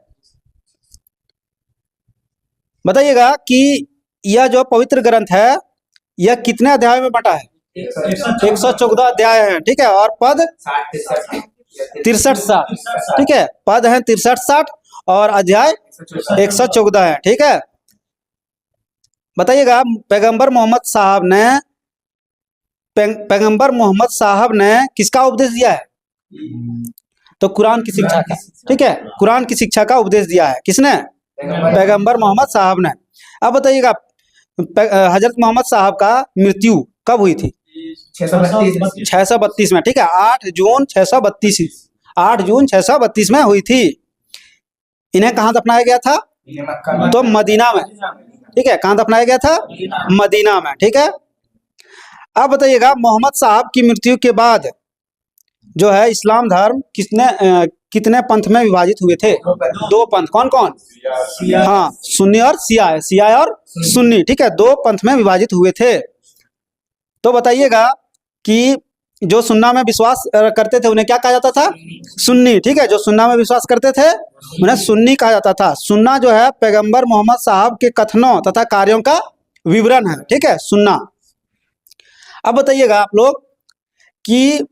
बताइएगा कि यह जो पवित्र ग्रंथ है यह कितने अध्याय में बटा है? 114 अध्याय है। ठीक है, और पद 63-60। ठीक है, पद है 63-60 और अध्याय 114 है। ठीक है, बताइएगा पैगंबर मोहम्मद साहब ने किसका उपदेश दिया है? तो कुरान की शिक्षा का। ठीक है, कुरान की शिक्षा का उपदेश दिया है। किसने? पैगंबर मोहम्मद साहब ने। अब बताइएगा हजरत मोहम्मद साहब का मृत्यु कब हुई थी? 632 में। ठीक है, 8 जून 632 में हुई थी। इन्हें कहाँ दफनाया गया था? तो मदीना में। ठीक है, कहाँ दफनाया गया था? मदीना में। ठीक है, अब बताइएगा मोहम्मद साहब की मृत्यु के बाद जो है इस्लाम धर्म कितने पंथ में विभाजित हुए थे? 2 पंथ। कौन कौन? हाँ, सुन्नी और शिया है, शिया और सुन्नी। ठीक है, 2 पंथ में विभाजित हुए थे। तो बताइएगा कि जो सुन्ना में विश्वास करते थे उन्हें क्या कहा जाता था? सुन्नी। ठीक है, जो सुन्ना में विश्वास करते थे उन्हें सुन्नी कहा जाता था। सुन्ना जो है पैगंबर मोहम्मद साहब के कथनों तथा कार्यों का विवरण है। ठीक है, सुन्ना। अब बताइएगा आप लोग कि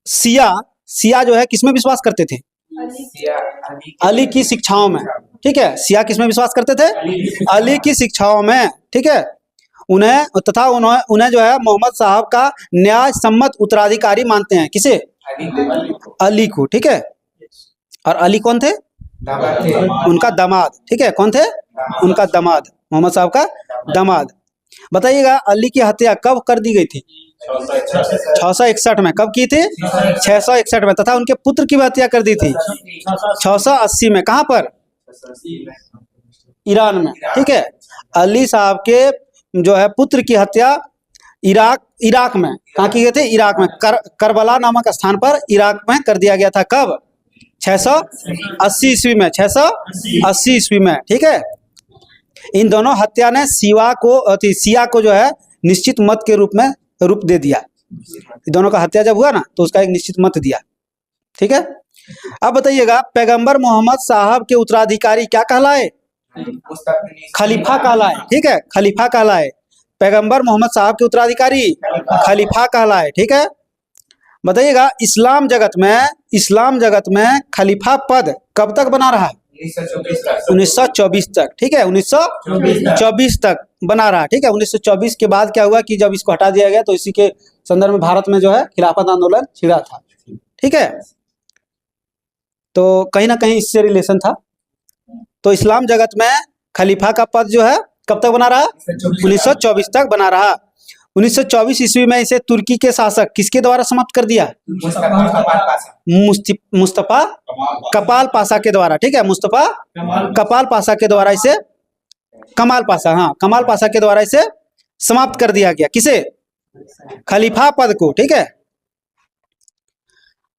शिया जो है किसमें विश्वास करते थे? अली की शिक्षाओं में। ठीक है, शिया किसमें विश्वास करते थे? अली की शिक्षाओं में। ठीक है, उन्हें जो है मोहम्मद साहब का न्याय सम्मत उत्तराधिकारी मानते हैं। किसे? अली को। ठीक है, और अली कौन थे? उनका दामाद। ठीक है, कौन थे? उनका दामाद, मोहम्मद साहब का दामाद। बताइएगा अली की हत्या कब कर दी गई थी? 661 में। कब की थी? 661 में। तथा उनके पुत्र की भी हत्या कर दी थी 680 में। कहाँ पर? ईरान में। ठीक है, अली साहब के जो है पुत्र की हत्या इराक में। कहाँ की गई थी? इराक में, करबला नामक स्थान पर इराक में कर दिया गया था। कब? 680 ईस्वी में। 680 ईस्वी में। ठीक है, इन दोनों हत्या ने शिया को जो है निश्चित मत के रूप दे दिया। दोनों का हत्या जब हुआ ना तो उसका एक निश्चित मत दिया। ठीक है, अब बताइएगा पैगंबर मोहम्मद साहब के उत्तराधिकारी क्या कहलाए? खलीफा कहलाए। ठीक है, खलीफा कहलाए। पैगंबर मोहम्मद साहब के उत्तराधिकारी खलीफा कहलाए। ठीक है, बताइएगा इस्लाम जगत में खलीफा पद कब तक बना रहा है? 1924 तक। ठीक है, 1924 तक बना रहा। ठीक है, 1924 के बाद क्या हुआ कि जब इसको हटा दिया गया तो इसी के संदर्भ में भारत में जो है खिलाफत आंदोलन छिड़ा था। ठीक है, तो कहीं ना कहीं इससे रिलेशन था। तो इस्लाम जगत में खलीफा का पद जो है कब तक बना रहा? 1924 तक बना रहा। 1924 ईस्वी में इसे तुर्की के शासक किसके द्वारा समाप्त कर दिया? मुस्तफा कमाल पाशा के द्वारा। ठीक है, मुस्तफा कमाल पाशा के द्वारा इसे कमाल पाशा के द्वारा इसे समाप्त कर दिया गया। किसे? खलीफा पद को। ठीक है,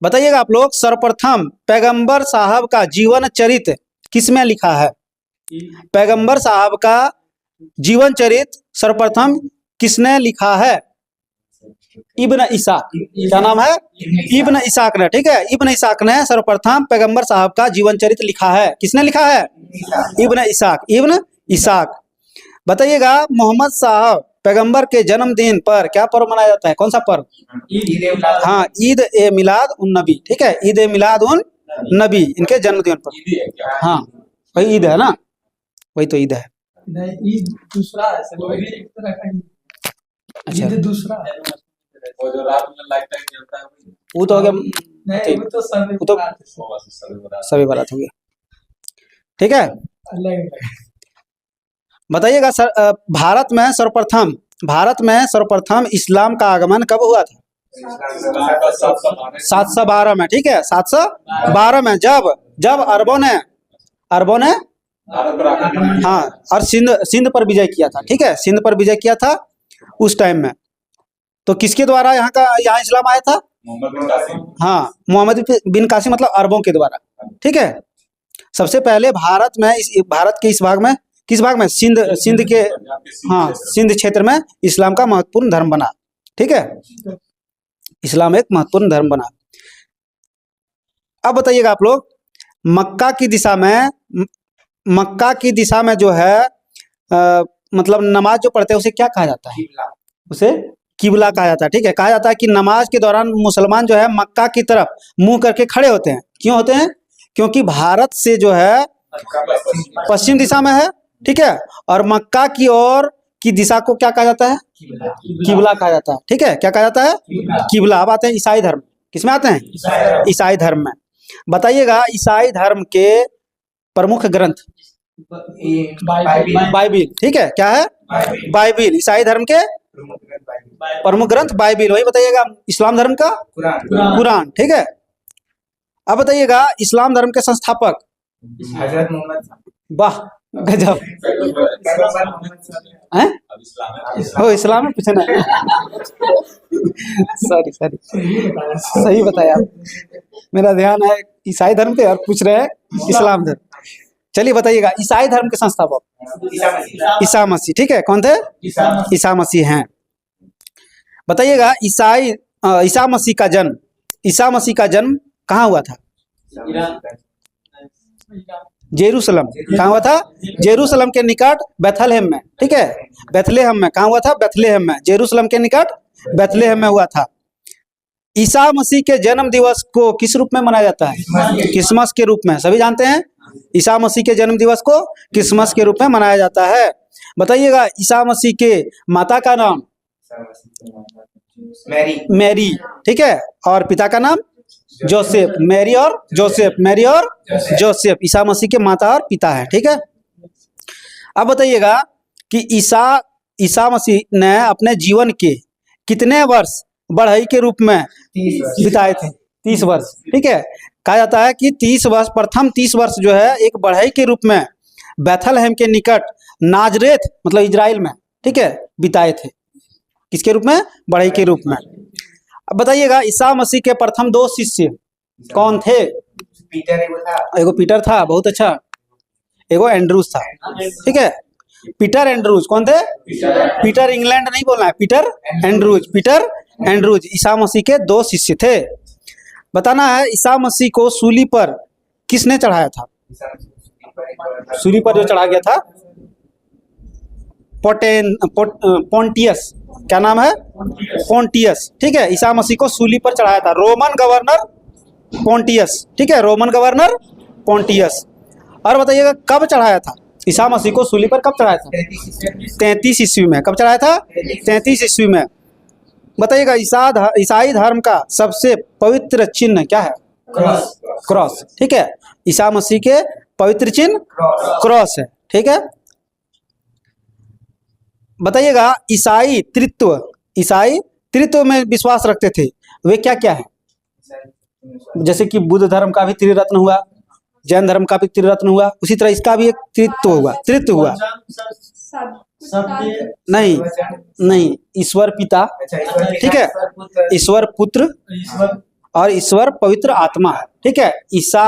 बताइएगा आप लोग सर्वप्रथम पैगंबर साहब का जीवन चरित्र किसमें लिखा है? पैगंबर साहब का जीवन चरित्र सर्वप्रथम किसने लिखा है? इब्न इसाक। क्या नाम है? इब्न इसाक ने। ठीक है, इब्न इसाक ने सर्वप्रथम पैगंबर साहब का जीवन चरित्र लिखा है। किसने लिखा है? इब्न इसाक। बताइएगा मोहम्मद साहब पैगंबर के जन्मदिन पर क्या पर्व मनाया जाता है? कौन सा पर्व? हाँ, ईद ए मिलाद उन नबी। ठीक है, ईद ए मिलाद उन नबी, इनके जन्मदिन पर। हाँ, वही ईद है ना, वही तो ईद है। नहीं, ईद दूसरा है सर, वही एक तरह का ईद। अच्छा, ईद दूसरा है। वो जो रात में लाइट टाइट जलता है वो तो हो गया, नहीं, वो तो सब वो तो सभी बारात हो गया। ठीक है, अलग। बताइएगा सर, भारत में सर्वप्रथम इस्लाम का आगमन कब हुआ था? 712 में। ठीक है, 712 में, जब अरबों ने हाँ, और सिंध पर विजय किया था। ठीक है, सिंध पर विजय किया था उस टाइम में। तो किसके द्वारा यहाँ इस्लाम आया था? हाँ, मोहम्मद बिन कासिम, मतलब अरबों के द्वारा। ठीक है, सबसे पहले भारत के इस भाग में, किस भाग में? सिंध के, हाँ, सिंध क्षेत्र में इस्लाम का महत्वपूर्ण धर्म बना। ठीक है, इस्लाम एक महत्वपूर्ण धर्म बना। अब बताइएगा आप लोग, मक्का की दिशा में जो है मतलब नमाज जो पढ़ते हैं उसे क्या कहा जाता है? उसे किबला कहा जाता है। ठीक है, कहा जाता है कि नमाज के दौरान मुसलमान जो है मक्का की तरफ मुंह करके खड़े होते हैं। क्यों होते हैं? क्योंकि भारत से जो है पश्चिम दिशा में है। ठीक है, और मक्का की ओर की दिशा को क्या कहा जाता है? किबला कहा जाता है। ठीक है, क्या कहा जाता है? किबला। अब आते हैं ईसाई धर्म, किसमें आते हैं? ईसाई धर्म में। बताइएगा, ईसाई धर्म के प्रमुख ग्रंथ? बाइबिल। ठीक है, क्या है? बाइबिल। ईसाई धर्म के प्रमुख ग्रंथ बाइबिल। वही बताइएगा इस्लाम धर्म का? कुरान। ठीक है, अब बताइएगा इस्लाम धर्म के संस्थापक? हजरत मोहम्मद। वाह, गजब हैं? हो, इस्लाम में पूछना है। सॉरी, सही बताया आप। मेरा ध्यान है ईसाई धर्म पे और पूछ रहे हैं इस्लाम धर्म। चलिए बताइएगा, ईसाई धर्म के संस्थापक? ईसा मसीह। ठीक है, कौन थे? ईसा मसीह हैं। बताइएगा, ईसा मसीह का जन्म कहाँ हुआ था? जेरूसलम। कहाँ हुआ था? जेरूसलम के निकट बेथलेहम में। ठीक है, बेथलेहम में। कहाँ हुआ था? बेथलेहम में। जेरूसलम के निकट बेथलेहम में हुआ था। ईसा मसीह के जन्म दिवस को किस रूप में मनाया जाता है? क्रिसमस के रूप में। सभी जानते हैं ईसा मसीह के जन्म दिवस को क्रिसमस के रूप में मनाया जाता है। बताइएगा, ईसा मसीह के माता का नाम? मैरी। ठीक है, और पिता का नाम? जोसेफ। मैरी और जोसेफ ईसा मसीह के माता और पिता है। ठीक है, अब बताइएगा कि ईसा मसीह ने अपने जीवन के कितने वर्ष बढ़ई के रूप में बिताए थे? 30 वर्ष। ठीक है, कहा जाता है कि 30 वर्ष, प्रथम 30 वर्ष जो है एक बढ़ई के रूप में बेथलहेम के निकट नाजरेथ, मतलब इजराइल में, ठीक है, बिताए थे। किसके रूप में? बढ़ई के रूप में। अब बताइएगा, ईसा मसीह के प्रथम 2 शिष्य कौन थे? एगो पीटर था, बहुत अच्छा। एगो एंड्रूज था। ठीक है, पीटर एंड्रूज। कौन थे? पीटर इंग्लैंड नहीं बोलना है, पीटर एंड्रूज ईसा मसीह के 2 शिष्य थे। बताना है, ईसा मसीह को सूली पर किसने चढ़ाया था? सूली पर जो चढ़ा गया था पोंटियस। क्या नाम है? पोंटियस। ठीक है, ईसा मसीह को सूली पर चढ़ाया था रोमन गवर्नर पोंटियस। ठीक है, रोमन गवर्नर पोंटियस। और बताइएगा, कब चढ़ाया था ईसा मसीह को सूली पर? कब चढ़ाया था? 33 ईस्वी में। कब चढ़ाया था? 33 ईस्वी में। बताइएगा, ईसाई धर्म का सबसे पवित्र चिन्ह क्या है? क्रॉस। ठीक है, ईसा मसीह के पवित्र चिन्ह क्रॉस है। ठीक है, बताइएगा, ईसाई त्रित्व में विश्वास रखते थे, वे क्या क्या है? जैसे कि बुद्ध धर्म का भी त्रिरत्न हुआ, जैन धर्म का भी त्रिरत्न हुआ, उसी तरह इसका भी एक त्रित्व हुआ। नहीं, ईश्वर पिता। ठीक है, ईश्वर पुत्र और ईश्वर पवित्र आत्मा। ठीक है, ईसा,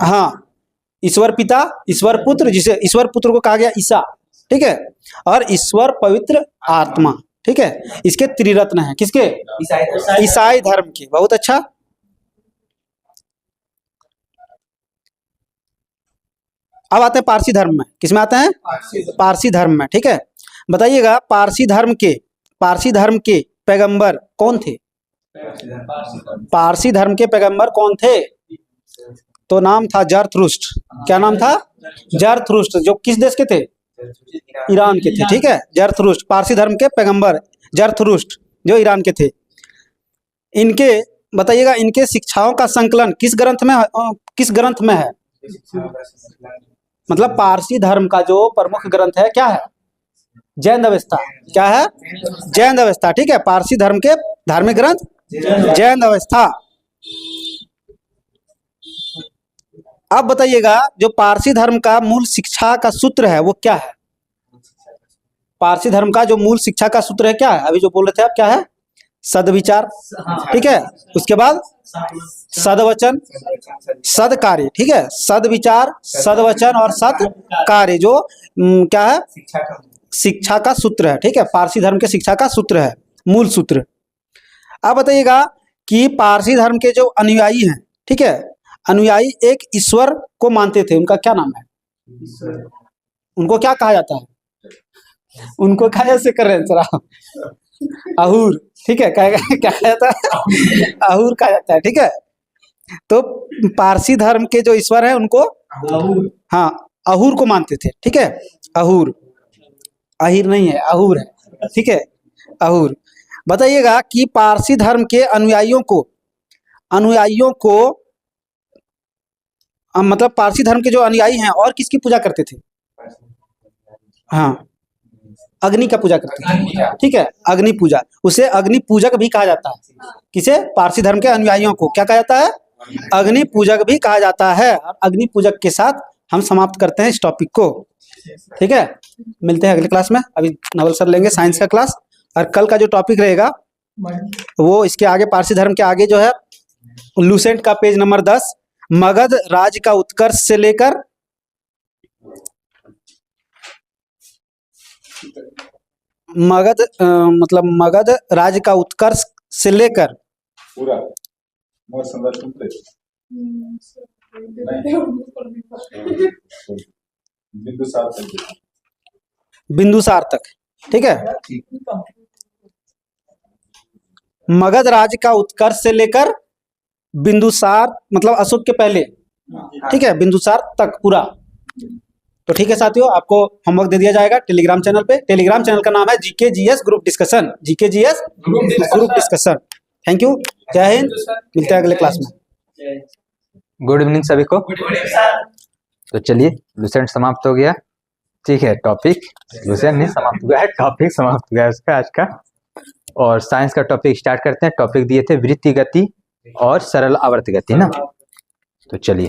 हाँ, ईश्वर पिता, ईश्वर पुत्र, जिसे ईश्वर पुत्र को कहा गया ईसा। ठीक है, और ईश्वर पवित्र आत्मा। ठीक है, इसके त्रिरत्न हैं। किसके? ईसाई धर्म के। बहुत अच्छा। अब आते हैं पारसी धर्म में। किसमें आते हैं? पारसी धर्म में। ठीक है, बताइएगा, पारसी धर्म के पैगंबर कौन थे? पारसी धर्म के पैगंबर कौन थे? तो नाम था जरथुस्त्र। क्या नाम था? जरथुरुस्ट, जो किस देश के थे? ईरान के थे, ठीक है। जरथुरुस्ट, पारसी धर्म के पैगंबर जरथुरुस्ट जो ईरान के थे। इनके बताइएगा, इनके शिक्षाओं का संकलन किस ग्रंथ में है? मतलब पारसी धर्म का जो प्रमुख ग्रंथ है क्या है? जैन अवस्था। क्या है? जैन अवस्था, ठीक है। पारसी धर्म के धार्मिक ग्रंथ जैन अवस्था। अब बताइएगा, जो पारसी धर्म का मूल शिक्षा का सूत्र है वो क्या है? पारसी धर्म का जो मूल शिक्षा का सूत्र है क्या है? अभी जो बोल रहे थे आप, क्या है? सद्विचार, ठीक है। उसके बाद सद्वचन, सद्कार्य, ठीक है। सद्विचार, सद्वचन और सत्कार्य जो क्या है? शिक्षा का सूत्र है, ठीक है। पारसी धर्म के शिक्षा का सूत्र है, मूल सूत्र। अब बताइएगा कि पारसी धर्म के जो अनुयायी हैं, ठीक है, अनुयायी एक ईश्वर को मानते थे, उनका क्या नाम है? उनको क्या कहा जाता है? उनको क्या ऐसे कर रहे हैं सर आप? अहूर, ठीक है। क्या कहा जाता है? अहूर कहा जाता है, ठीक है। तो पारसी धर्म के जो ईश्वर है उनको हाँ अहूर को मानते थे, ठीक है। अहूर, अहिर नहीं है, अहूर है, ठीक है। अहूर। बताइएगा कि पारसी धर्म के अनुयायियों को मतलब पारसी धर्म के जो अनुयायी हैं और किसकी पूजा करते थे? हाँ, अग्नि का पूजा करते थे, ठीक है। अग्नि पूजा, उसे अग्नि पूजक भी कहा जाता है। किसे? पारसी धर्म के अनुयायियों को क्या कहा जाता है? अग्नि पूजक भी कहा जाता है। अग्नि पूजक के साथ हम समाप्त करते हैं इस टॉपिक को, ठीक है। मिलते हैं अगले क्लास में। अभी नवल सर लेंगे साइंस का क्लास, और कल का जो टॉपिक रहेगा वो इसके आगे, पारसी धर्म के आगे जो है, लूसेंट का पेज नंबर 10, मगध राज का उत्कर्ष से लेकर मगध राज का उत्कर्ष से लेकर पूरा बिंदुसार तक, ठीक है। मगध राज का उत्कर्ष से लेकर बिंदुसार, मतलब अशोक के पहले, ठीक है, बिंदुसार तक पूरा। तो ठीक है साथियों, आपको होमवर्क दे दिया जाएगा टेलीग्राम चैनल पे। टेलीग्राम चैनल का नाम है GKGS group discussion, GKGS group discussion. Thank you, जय हिंद, मिलते हैं अगले क्लास में। गुड इवनिंग सभी को। तो चलिए, लूसेंट समाप्त हो गया, ठीक है। टॉपिक लूसेंट नहीं समाप्त हुआ है, टॉपिक समाप्त हो गया उसका आज का। और साइंस का टॉपिक स्टार्ट करते हैं। टॉपिक दिए थे वृत्तीय गति और सरल आवर्त गति ना। तो चलिए,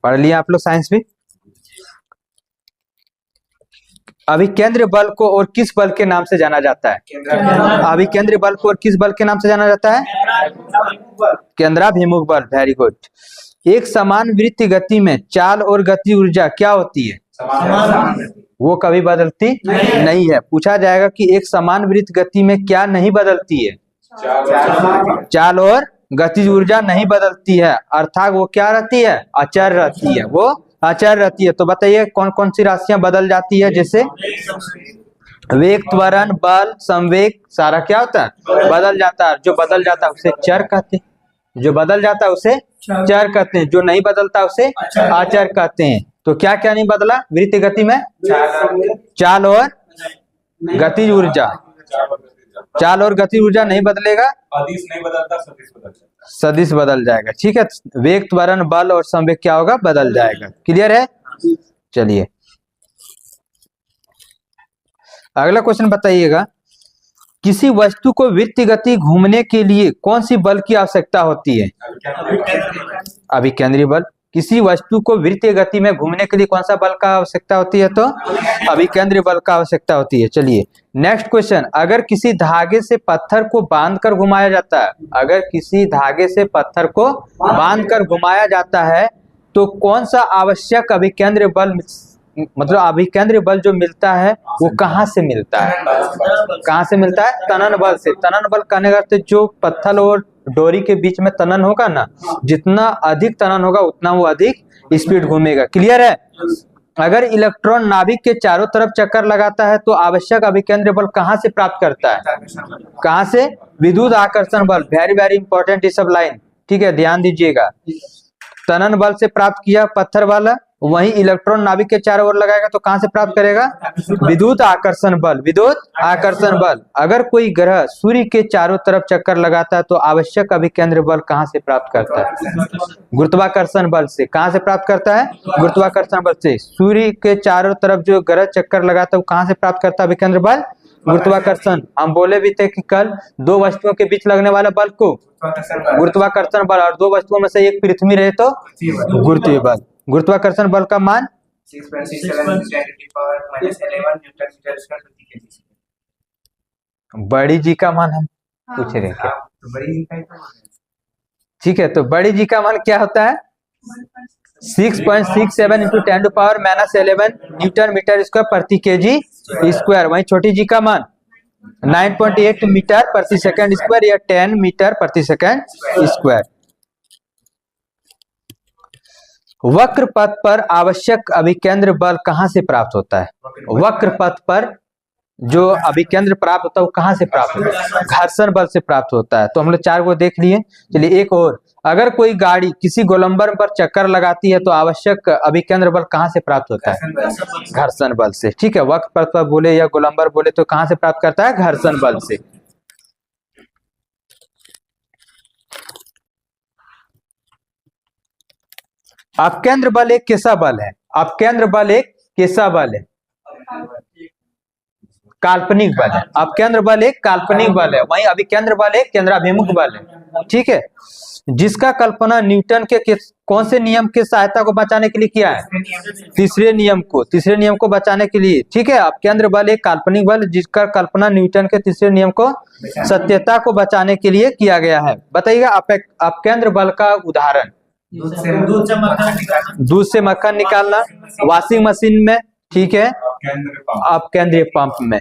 पढ़ लिया आप लोग साइंस भी। अभिकेंद्र बल को और किस बल के नाम से जाना जाता है? अभिकेंद्र बल को और किस बल के नाम से जाना जाता है? केंद्राभिमुख बल। Very good. एक समान वृत्तीय गति में चाल और गति ऊर्जा क्या होती है? वो कभी बदलती नहीं है। पूछा जाएगा कि एक समान वृत्त गति में क्या नहीं बदलती है? चाल और गतिज ऊर्जा नहीं बदलती है, अर्थात वो क्या रहती है? अचर रहती है, वो अचर रहती है। तो बताइए कौन कौन सी राशियां बदल जाती है? जैसे वेग, त्वरण, बल, संवेग, सारा क्या होता है? बदल जाता है। जो बदल जाता है उसे चर कहते हैं, जो बदल जाता है उसे चर कहते हैं, जो नहीं बदलता उसे अचर कहते हैं। तो क्या क्या नहीं बदला वृत्तीय गति में? चाल और गतिज ऊर्जा। चाल और गति ऊर्जा नहीं बदलेगा, अदिश नहीं बदलता, सदिश बदल जाता है। सदिश बदल जाएगा, ठीक है। वेग, त्वरण, बल और संवेग क्या होगा? बदल जाएगा। क्लियर है? चलिए अगला क्वेश्चन बताइएगा, किसी वस्तु को वृत्तीय गति घूमने के लिए कौन सी बल की आवश्यकता होती है? अभिकेंद्री बल। किसी वस्तु को वृत्तीय गति में घूमने के लिए कौन सा बल का आवश्यकता होती है? तो अभिकेंद्री बल का आवश्यकता होती है। चलिए नेक्स्ट क्वेश्चन, अगर किसी धागे से पत्थर को बांधकर घुमाया जाता है, अगर किसी धागे से पत्थर को बांधकर घुमाया जाता है तो कौन सा आवश्यक अभिकेंद्री बल, मतलब अभिकेंद्री बल जो मिलता है वो कहाँ से मिलता है? कहाँ से मिलता है? तनन बल से। तनन बल कहने का अर्थ जो पत्थर और डोरी के बीच में तनन होगा ना, जितना अधिक तनन होगा उतना वो अधिक स्पीड घूमेगा। क्लियर है? अगर इलेक्ट्रॉन नाभिक के चारों तरफ चक्कर लगाता है तो आवश्यक अभिकेंद्री बल कहाँ से प्राप्त करता है? कहाँ से? विद्युत आकर्षण बल। वेरी वेरी इंपॉर्टेंट ये सब लाइन, ठीक है, ध्यान दीजिएगा। तनन बल से प्राप्त किया पत्थर वाला, वहीं इलेक्ट्रॉन नाभिक के चारों ओर लगाएगा तो कहां से प्राप्त करेगा? विद्युत आकर्षण बल। विद्युत आकर्षण बल। अगर कोई ग्रह सूर्य के चारों तरफ चक्कर लगाता है तो आवश्यक अभिकेंद्र बल कहां से प्राप्त करता है? गुरुत्वाकर्षण बल से। कहां से प्राप्त करता है? गुरुत्वाकर्षण बल से। सूर्य के चारों तरफ जो ग्रह चक्कर लगाता है वो कहां से प्राप्त करता है अभिकेंद्र बल? गुरुत्वाकर्षण। हम बोले भी थे कि कल दो वस्तुओं के बीच लगने वाला बल को गुरुत्वाकर्षण बल, और दो वस्तुओं में से एक पृथ्वी रहे तो गुरुत्वीय बल। गुरुत्वाकर्षण बल का मान 6.67 बड़ी जी का मान हम पूछ रहे हैं क्या? ठीक है, तो बड़ी जी का मान क्या होता है? 6.67 इंटू 10⁻11 न्यूटन मीटर स्क्वायर प्रति केजी स्क्वायर। वहीं छोटी जी का मान 9.8 मीटर प्रति सेकंड स्क्वायर या 10 मीटर प्रति सेकंड स्क्वायर। वक्र पथ पर आवश्यक अभिकेंद्र बल कहां से प्राप्त होता है? वक्र पथ पर जो अभिकेंद्र प्राप्त होता है वो कहां से प्राप्त होता है? घर्षण बल से प्राप्त होता है। तो हम लोग 4 को देख लिए। चलिए एक और, अगर कोई गाड़ी किसी गोलंबर पर चक्कर लगाती है तो आवश्यक अभिकेंद्र बल कहां से प्राप्त होता है? घर्षण बल से। ठीक है, वक्र पथ पर बोले या गोलंबर बोले तो कहां से प्राप्त करता है? घर्षण बल से। अपकेंद्र बल एक कैसा बल है? अपकेंद्र बल एक कैसा बल है? काल्पनिक बल है। अपकेंद्र बल एक काल्पनिक बल है। वहीं अभिकेंद्र बल एक केंद्राभिमुख बल है। ठीक है, जिसका कल्पना न्यूटन के कौन से नियम की सहायता को बचाने के लिए किया है? तीसरे नियम को बचाने के लिए। ठीक है, अपकेंद्र बल एक काल्पनिक बल जिसका कल्पना न्यूटन के तीसरे नियम को सत्यता को बचाने के लिए किया गया है। बताइएगा अपकेंद्र बल का उदाहरण। दूध से मक्खन निकालना, वॉशिंग मशीन में। ठीक है, अपकेंद्रीय पंप में।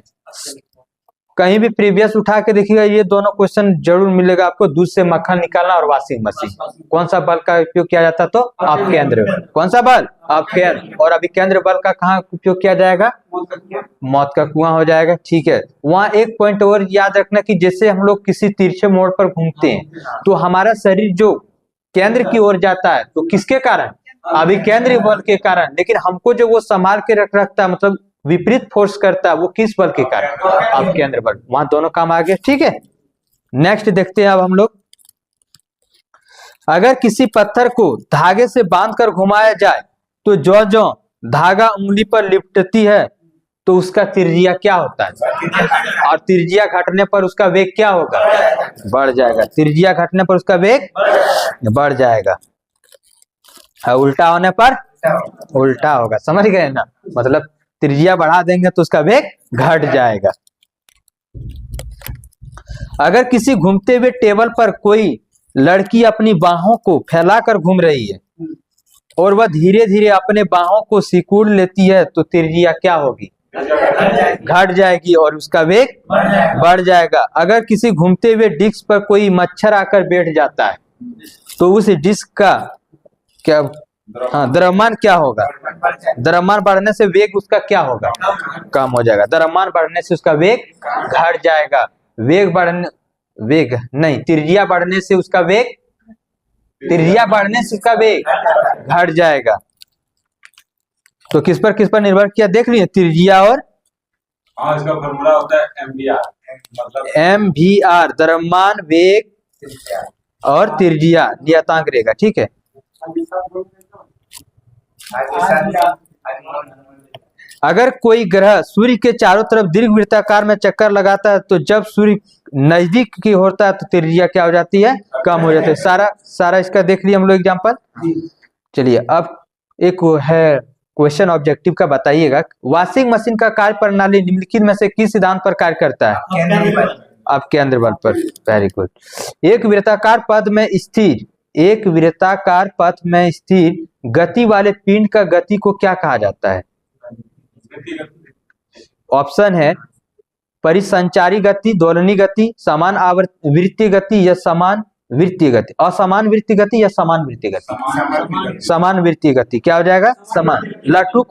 कहीं भी प्रीवियस उठा के देखिएगा, ये दोनों क्वेश्चन जरूर मिलेगा आपको। दूध से मक्खन निकालना और वॉशिंग मशीन। कौन सा बल का उपयोग किया जाता? तो अपकेंद्र। कौन सा बल? अपकेंद्र। और अभिकेंद्र बल का कहाँ उपयोग किया जाएगा? मौत का कुआं हो जाएगा। ठीक है, वहां एक पॉइंट और याद रखना कि जैसे हम लोग किसी तिरछे मोड़ पर घूमते हैं तो हमारा शरीर जो केंद्र की ओर जाता है तो किसके कारण? अभिकेंद्रीय बल के कारण। लेकिन हमको जो वो संभाल के रखता है, मतलब विपरीत फोर्स करता है, वो किस बल के कारण? अपकेंद्र बल। वहां दोनों काम आ गए। ठीक है, नेक्स्ट देखते हैं अब हम लोग। अगर किसी पत्थर को धागे से बांधकर घुमाया जाए तो जो जो धागा उंगली पर लिपटती है तो उसका त्रिज्या क्या होता है? और त्रिज्या घटने पर उसका वेग क्या होगा? बढ़ जाएगा। त्रिज्या घटने पर उसका वेग बढ़ जाएगा, और उल्टा होने पर उल्टा होगा। समझ गए ना? मतलब त्रिज्या बढ़ा देंगे तो उसका वेग घट जाएगा। अगर किसी घूमते हुए टेबल पर कोई लड़की अपनी बाहों को फैलाकर घूम रही है और वह धीरे धीरे अपने बाहों को सिकुड़ लेती है तो त्रिज्या क्या होगी? घट जाएगी और उसका वेग बढ़ जाएगा। अगर किसी घूमते हुए डिस्क पर कोई मच्छर आकर बैठ जाता है तो उस डिस्क का क्या द्रव्यमान क्या होगा? द्रव्यमान बढ़ने से वेग उसका क्या होगा? कम हो जाएगा। द्रव्यमान बढ़ने से उसका वेग घट जाएगा। त्रिज्या बढ़ने से उसका वेग घट जाएगा। तो किस पर निर्भर किया? देख लिए त्रिज्या और इसका फॉर्मूला होता है MVR, मतलब MVR द्रव्यमान, वेग और त्रिज्या नियतांक रहेगा। ठीक है, अगर कोई ग्रह सूर्य के चारों तरफ दीर्घवृत्ताकार में चक्कर लगाता है तो जब सूर्य नजदीक की होता है तो त्रिज्या क्या हो जाती है? कम हो जाती है। सारा इसका देख लिया हम लोग एग्जांपल। चलिए अब एक है क्वेश्चन ऑब्जेक्टिव का, बताइएगा वॉशिंग मशीन का कार्य प्रणाली निम्नलिखित में से किस सिद्धांत पर कार्य करता है? अपकेंद्र बल पर। Very good. एक वृत्ताकार पथ में स्थिर गति वाले पिंड का गति को क्या कहा जाता है? ऑप्शन है परिसंचारी गति, दोलनी गति, समान वृत्तीय गति या समान वृत्तीय गति, असमान वृत्तीय गति या समान वृत्तीय गति। समान वृत्तीय गति क्या हो जाएगा? समान। लट्ठू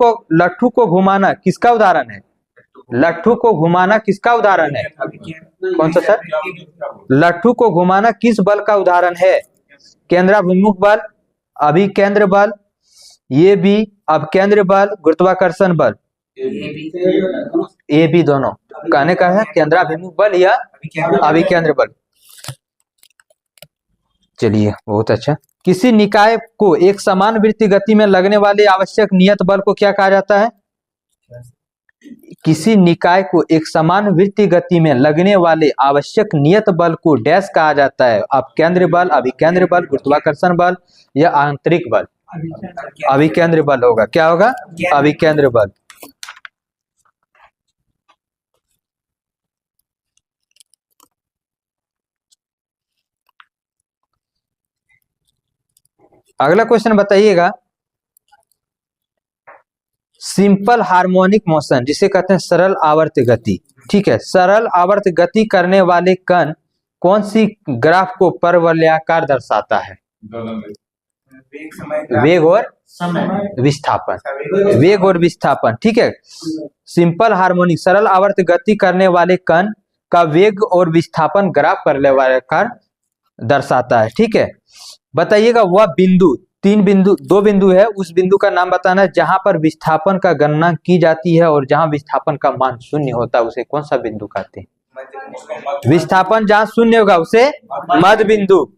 को घुमाना किसका उदाहरण है? लट्ठू को घुमाना किसका उदाहरण है? कौन सा सर? लट्ठू को घुमाना किस बल का उदाहरण है? केंद्राभिमुख बल, अभिकेंद्र बल ये भी अपकेंद्र बल, गुरुत्वाकर्षण बल, ए बी दोनों कहने का है केंद्राभिमुख बल या अभिकेंद्र बल। चलिए बहुत अच्छा। किसी निकाय को एक समान वृत्तीय गति में लगने वाले आवश्यक नियत बल को क्या कहा जाता है? किसी निकाय को एक समान वृत्तीय गति में लगने वाले आवश्यक नियत बल को डैश कहा जाता है? अपकेंद्र बल, अभिकेंद्र बल, गुरुत्वाकर्षण बल या आंतरिक बल? अभिकेंद्र बल होगा। क्या होगा? अभिकेंद्र बल। अगला क्वेश्चन बताइएगा, सिंपल हार्मोनिक मोशन जिसे कहते हैं सरल आवर्त गति, ठीक है, सरल आवर्त गति करने वाले कण कौन सी ग्राफ को परवलयाकार दर्शाता है? वेग और विस्थापन, वेग और विस्थापन, ठीक है। सिंपल हार्मोनिक सरल आवर्त गति करने वाले कण का वेग और विस्थापन ग्राफ परवलयाकार दर्शाता है, ठीक है। बताइएगा वह बिंदु, दो बिंदु है, उस बिंदु का नाम बताना है जहां पर विस्थापन का गणना की जाती है और जहां विस्थापन का मान शून्य होता है उसे कौन सा बिंदु कहते हैं? विस्थापन जहां शून्य होगा उसे मध्य बिंदु,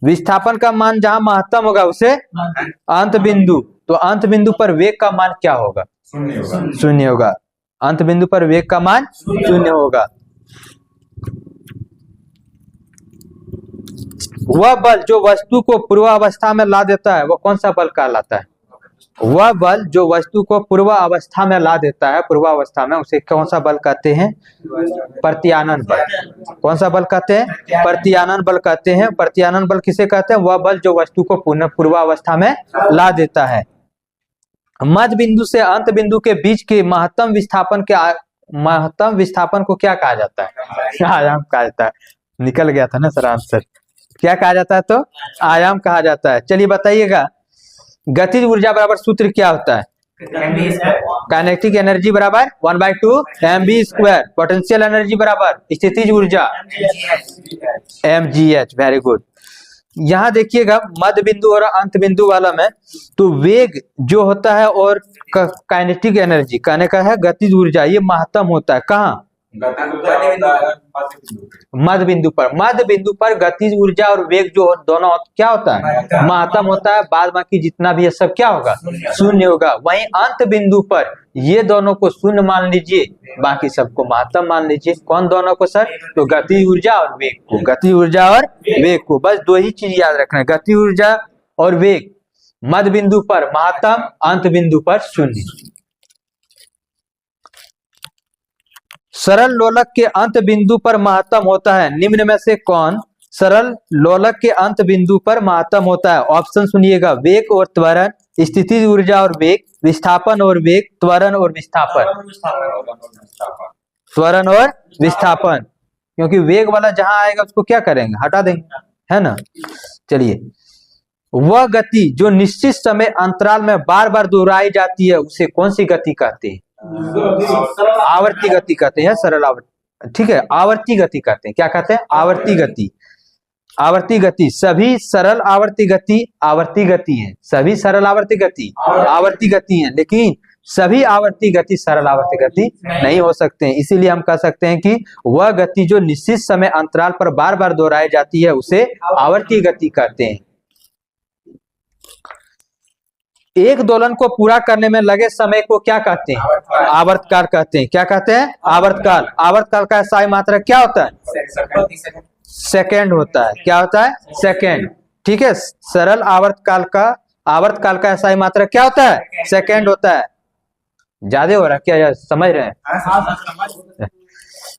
विस्थापन का मान जहां महत्तम होगा उसे अंत बिंदु। तो अंत बिंदु पर वेग का मान क्या होगा? शून्य होगा। अंत बिंदु पर वेग का मान शून्य होगा। वह बल जो वस्तु को पूर्वावस्था में ला देता है वो कौन सा बल कहलाता है? वह बल जो वस्तु को पूर्वावस्था में ला देता है, पूर्वावस्था में, उसे कौन सा बल कहते हैं? प्रत्यानयन बल। कौन सा बल कहते हैं? प्रत्यानयन बल कहते हैं। प्रत्यानयन बल किसे कहते हैं? वह बल जो वस्तु को पुनः पूर्वावस्था में ला देता है। मध्य बिंदु से अंत बिंदु के बीच के महत्तम विस्थापन को क्या कहा जाता है? आयाम कहा जाता है। निकल गया था ना सर आंसर। क्या कहा जाता है? तो आयाम कहा जाता है। चलिए बताइएगा, गतिज ऊर्जा बराबर सूत्र क्या होता है? काइनेटिक एनर्जी बराबर 1/2 mv², पोटेंशियल एनर्जी बराबर स्थितिज ऊर्जा mgh। Very good. यहाँ देखिएगा मध्य बिंदु और अंत बिंदु वाला में तो वेग जो होता है और काइनेटिक एनर्जी कहने का है गतिज ऊर्जा, ये महत्तम होता है कहाँ? मध्य बिंदु पर। मध्य बिंदु पर गतिज ऊर्जा और वेग जो दोनों क्या होता है? महत्तम होता है। बाद बाकी जितना भी है सब क्या होगा? शून्य होगा। वहीं अंत बिंदु पर ये दोनों को शून्य मान लीजिए, बाकी सबको महत्तम मान लीजिए। कौन दोनों को सर? तो गतिज ऊर्जा और वेग को। गतिज ऊर्जा और वेग को, बस दो ही चीज याद रखना है, गतिज ऊर्जा और वेग। मध्य बिंदु पर महत्तम, अंत बिंदु पर शून्य। सरल लोलक के अंत बिंदु पर महत्तम होता है, निम्न में से कौन सरल लोलक के अंत बिंदु पर महत्तम होता है? ऑप्शन सुनिएगा, वेग और त्वरण, स्थितिज ऊर्जा और वेग, विस्थापन और वेग, त्वरण और विस्थापन। त्वरण और विस्थापन, क्योंकि वेग वाला जहां आएगा उसको क्या करेंगे? हटा देंगे, है ना। चलिए, वह गति जो निश्चित समय अंतराल में बार बार दोहराई जाती है उसे कौन सी गति कहते हैं? आवर्ती गति कहते हैं। सरल आवर्ती, ठीक है, आवर्ती गति कहते हैं। क्या कहते हैं? आवर्ती गति। आवर्ती गति, सभी सरल आवर्ती गति आवर्ती गति है। सभी सरल आवर्ती गति आवर्ती गति है, लेकिन सभी आवर्ती गति सरल आवर्ती गति नहीं हो सकते हैं। इसीलिए हम कह सकते हैं कि वह गति जो निश्चित समय अंतराल पर बार बार दोहराई जाती है उसे आवर्ती गति कहते हैं। एक दोलन को पूरा करने में लगे समय को क्या कहते हैं? आवर्तकाल कहते हैं। क्या कहते हैं? आवर्तकाल। आवर्तकाल का SI मात्रा क्या होता है? सेकेंड होता है। क्या होता है? सेकेंड, ठीक है। सरल आवर्तकाल का SI मात्रा क्या होता है? सेकेंड होता है। ज्यादा हो रहा है क्या? समझ रहे हैं?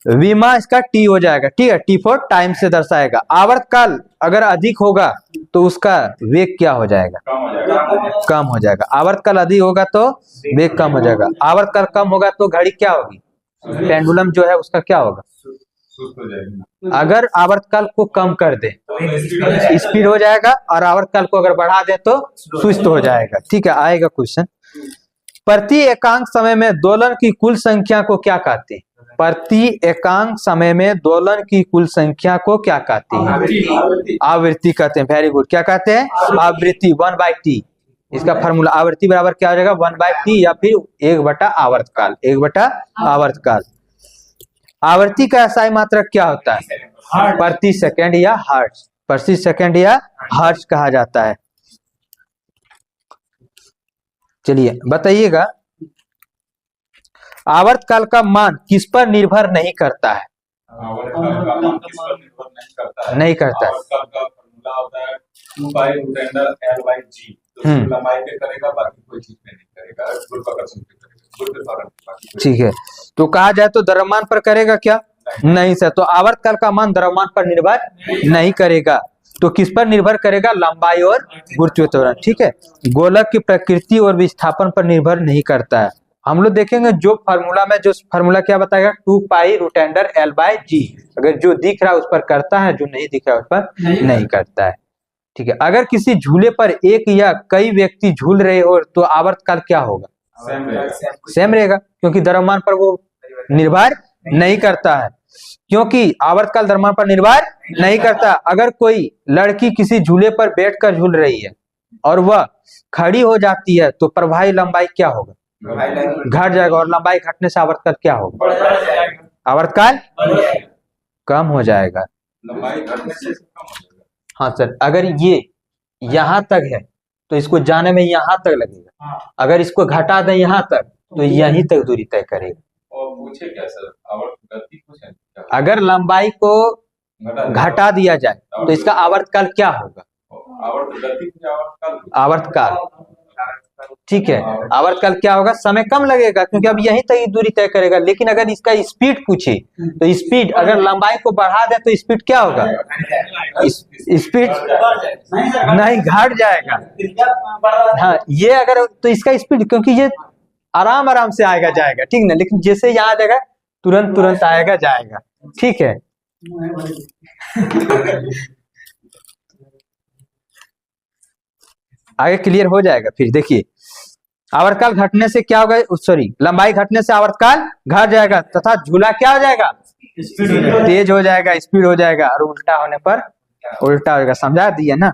विमा इसका T हो जाएगा, ठीक है, T for टाइम से दर्शाएगा। आवर्तकाल अगर अधिक होगा तो उसका वेग क्या हो जाएगा? कम हो जाएगा। आवर्तकाल अधिक होगा तो वेग कम हो जाएगा। आवर्तकाल कम होगा तो घड़ी क्या होगी? पेंडुलम जो है उसका क्या होगा? अगर आवर्तकाल को कम कर दे स्पीड हो जाएगा, और आवर्तकाल को अगर बढ़ा दे तो सुस्त हो जाएगा, ठीक है। आएगा क्वेश्चन, प्रति एकांक समय में दोलन की कुल संख्या को क्या कहते हैं? प्रति एकांक समय में दोलन की कुल संख्या को क्या कहते हैं? आवृत्ति कहते हैं। Very good. क्या कहते हैं? आवृत्ति 1/T। इसका फार्मूला आवृत्ति बराबर क्या हो जाएगा 1/t या फिर 1/, आवर्तकाल 1/, आवर्तकाल। आवर्ती का SI मात्रक क्या होता है? प्रति सेकंड या हर्ट्ज, प्रति सेकंड या हर्ट्ज कहा जाता है। चलिए बताइएगा, आवर्तकाल का मान किस पर निर्भर नहीं करता है? नहीं करता है। आवर्तकाल का फॉर्मूला होता है 2π√L/g। तो लंबाई पे करेगा, बाकी कोई चीज पे नहीं करेगा, गुरुत्वाकर्षण पे करेगा, गुरुत्वाकर्षण। ठीक है, तो कहा जाए तो द्रव्यमान पर करेगा क्या? नहीं सर। तो आवर्तकाल का मान द्रव्यमान पर निर्भर नहीं करेगा, तो किस पर निर्भर करेगा? लंबाई और गुरुत्वीय त्वरण। ठीक है, गोलक की प्रकृति और विस्थापन पर निर्भर नहीं करता है। हम लोग देखेंगे जो फार्मूला क्या बताएगा, 2π√L/g। अगर जो दिख रहा है उस पर करता है, जो नहीं दिख रहा है उस पर नहीं करता है। ठीक है, अगर किसी झूले पर एक या कई व्यक्ति झूल रहे हो तो आवर्तकाल क्या होगा? सेम रहेगा, क्योंकि द्रव्यमान पर वो निर्भर नहीं करता है, क्योंकि आवर्तकाल द्रव्यमान पर निर्भर नहीं करता। अगर कोई लड़की किसी झूले पर बैठकर झूल रही है और वह खड़ी हो जाती है तो प्रभावी लंबाई क्या होगा? घट जाएगा, और लंबाई घटने से आवर्तकाल क्या होगा? आवर्तकाल कम हो जाएगा। लंबाई घटने से कम हो जाएगा। हाँ सर, अगर ये यहाँ तक है तो इसको जाने में यहाँ तक लगेगा, अगर इसको घटा दें यहाँ तक तो यहीं तक दूरी तय करेगा। और पूछे क्या सर, गति पूछे क्या? अगर लंबाई को घटा दिया जाए तो इसका आवर्तकाल क्या होगा? आवर्तकाल। ठीक है, आवर्तकाल क्या होगा? समय कम लगेगा, क्योंकि अब यहीं तक दूरी तय करेगा। लेकिन अगर इसका स्पीड पूछे तो स्पीड, अगर लंबाई को बढ़ा दे तो स्पीड क्या होगा? स्पीड नहीं, घट जाएगा। हाँ, ये अगर तो इसका स्पीड, क्योंकि ये आराम आराम से आएगा जाएगा, ठीक ना। लेकिन जैसे यहाँ आ जाएगा तुरंत तुरंत आएगा जाएगा। ठीक है, आगे क्लियर हो जाएगा। फिर देखिए, आवर्तकाल घटने से क्या होगा, सॉरी, लंबाई घटने से आवर्तकाल घट जाएगा तथा झूला क्या हो जाएगा? तेज हो जाएगा, स्पीड हो जाएगा, और उल्टा होने पर उल्टा होगा। समझा दिया ना।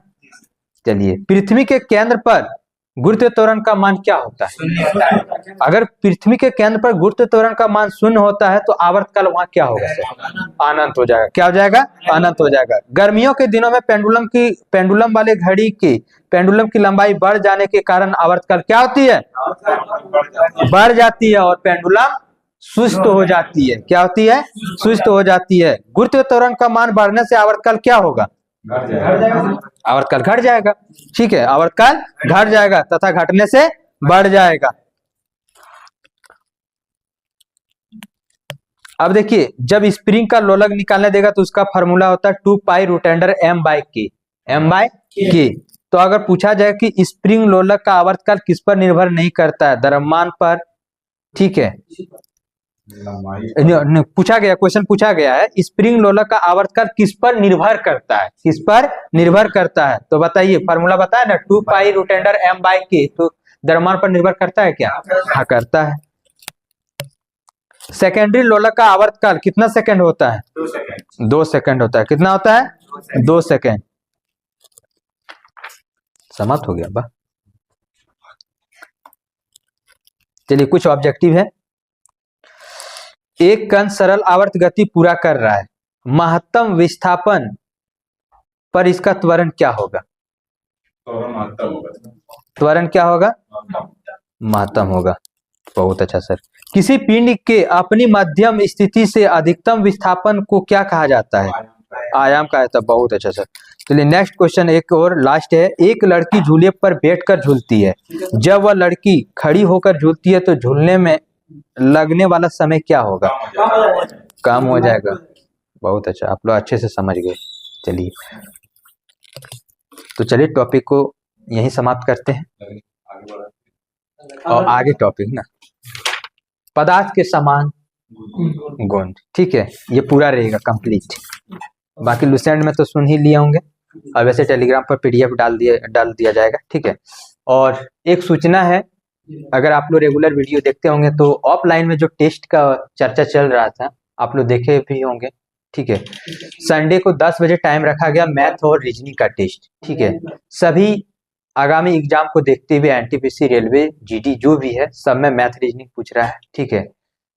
चलिए, पृथ्वी के केंद्र पर गुरुत्वीय त्वरण का मान क्या होता है? अगर पृथ्वी के केंद्र पर गुरुत्वीय त्वरण का मान 0 होता है तो आवर्तकाल वहां क्या होगा? अनंत हो जाएगा। क्या हो जाएगा? अनंत हो जाएगा। गर्मियों के दिनों में पेंडुलम वाले घड़ी की पेंडुलम की लंबाई बढ़ जाने के कारण आवर्तकाल क्या होती है? बढ़ जाती है, और पेंडुलम सुस्त हो जाती है। क्या होती है? सुस्त हो जाती है। गुरुत्वीय त्वरण का मान बढ़ने से आवर्तकाल क्या होगा? आवर्तकाल घट जाएगा। ठीक है, आवर्तकाल घट जाएगा तथा घटने से बढ़ जाएगा। अब देखिए, जब स्प्रिंग का लोलक निकालने देगा तो उसका फार्मूला होता है 2π√M/k। M/k। तो अगर पूछा जाए कि स्प्रिंग लोलक का आवर्तकाल किस पर निर्भर नहीं करता है? द्रव्यमान पर। ठीक है, पूछा गया, क्वेश्चन पूछा गया है, स्प्रिंग लोलक का आवर्तकाल किस पर निर्भर करता है? किस पर निर्भर करता है? तो बताइए, फार्मूला बताया ना 2π√M/k। तो द्रव्यमान पर निर्भर करता है क्या? हाँ, करता है। सेकेंडरी लोलक का आवर्तकाल कितना सेकंड होता है? 2 सेकंड होता है। कितना होता है? 2 सेकंड। समाप्त हो गया बा। चलिए, कुछ ऑब्जेक्टिव है। एक कण सरल आवर्त गति पूरा कर रहा है, महत्तम विस्थापन पर इसका त्वरण क्या होगा? त्वरण क्या होगा? महत्तम होगा। बहुत अच्छा सर। किसी पिंड के अपनी मध्यम स्थिति से अधिकतम विस्थापन को क्या कहा जाता है? आयाम कहा जाता है। बहुत अच्छा सर। चलिए, नेक्स्ट क्वेश्चन एक और लास्ट है। एक लड़की झूले पर बैठकर झूलती है, जब वह लड़की खड़ी होकर झूलती है तो झूलने में लगने वाला समय क्या होगा? कम हो जाएगा। बहुत अच्छा, आप लोग अच्छे से समझ गए। चलिए, तो चलिए टॉपिक को यहीं समाप्त करते हैं और आगे टॉपिक ना, पदार्थ के समान गुण। ठीक है, ये पूरा रहेगा कंप्लीट। बाकी लुसेंट में तो सुन ही लिए होंगे, और वैसे टेलीग्राम पर PDF डाल दिया जाएगा। ठीक है, और एक सूचना है, अगर आप लोग रेगुलर वीडियो देखते होंगे तो ऑफलाइन में जो टेस्ट का चर्चा चल रहा था, आप लोग देखे भी होंगे। ठीक है, संडे को 10 बजे टाइम रखा गया मैथ और रीजनिंग का टेस्ट। ठीक है, सभी आगामी एग्जाम को देखते हुए एनटीपीसी, रेलवे, जीडी जो भी है सब में मैथ रीजनिंग पूछ रहा है, ठीक है।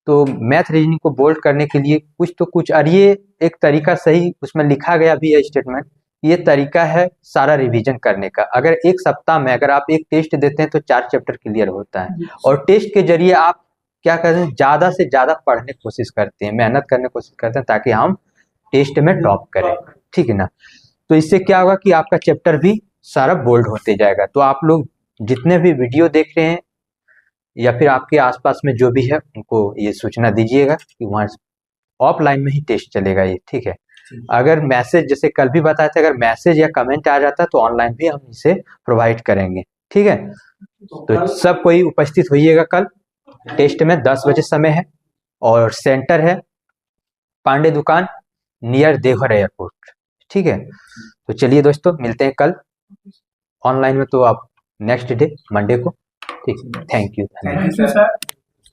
तो मैथ रीजनिंग को बोल्ड करने के लिए कुछ और ये एक तरीका सही उसमें लिखा गया भी है स्टेटमेंट, ये तरीका है सारा रिवीजन करने का। अगर एक सप्ताह में अगर आप एक टेस्ट देते हैं तो 4 चैप्टर क्लियर होता है, और टेस्ट के जरिए आप क्या करते हैं, ज़्यादा से ज़्यादा पढ़ने की कोशिश करते हैं, मेहनत करने की कोशिश करते हैं ताकि हम टेस्ट में टॉप करें, ठीक है ना। तो इससे क्या होगा कि आपका चैप्टर भी सारा बोल्ड होते जाएगा। तो आप लोग जितने भी वीडियो देख रहे हैं या फिर आपके आसपास में जो भी है उनको ये सूचना दीजिएगा कि वहाँ ऑफलाइन में ही टेस्ट चलेगा ये, ठीक है। अगर मैसेज, जैसे कल भी बताया था, अगर मैसेज या कमेंट आ जाता है तो ऑनलाइन भी हम इसे प्रोवाइड करेंगे, ठीक है। तो सब कोई उपस्थित होइएगा कल टेस्ट में, 10 बजे समय है और सेंटर है पांडे दुकान नियर देवघर एयरपोर्ट, ठीक है। तो चलिए दोस्तों, मिलते हैं कल ऑनलाइन में, तो आप नेक्स्ट डे मंडे को, ठीक है। Thank you. Thank you sir.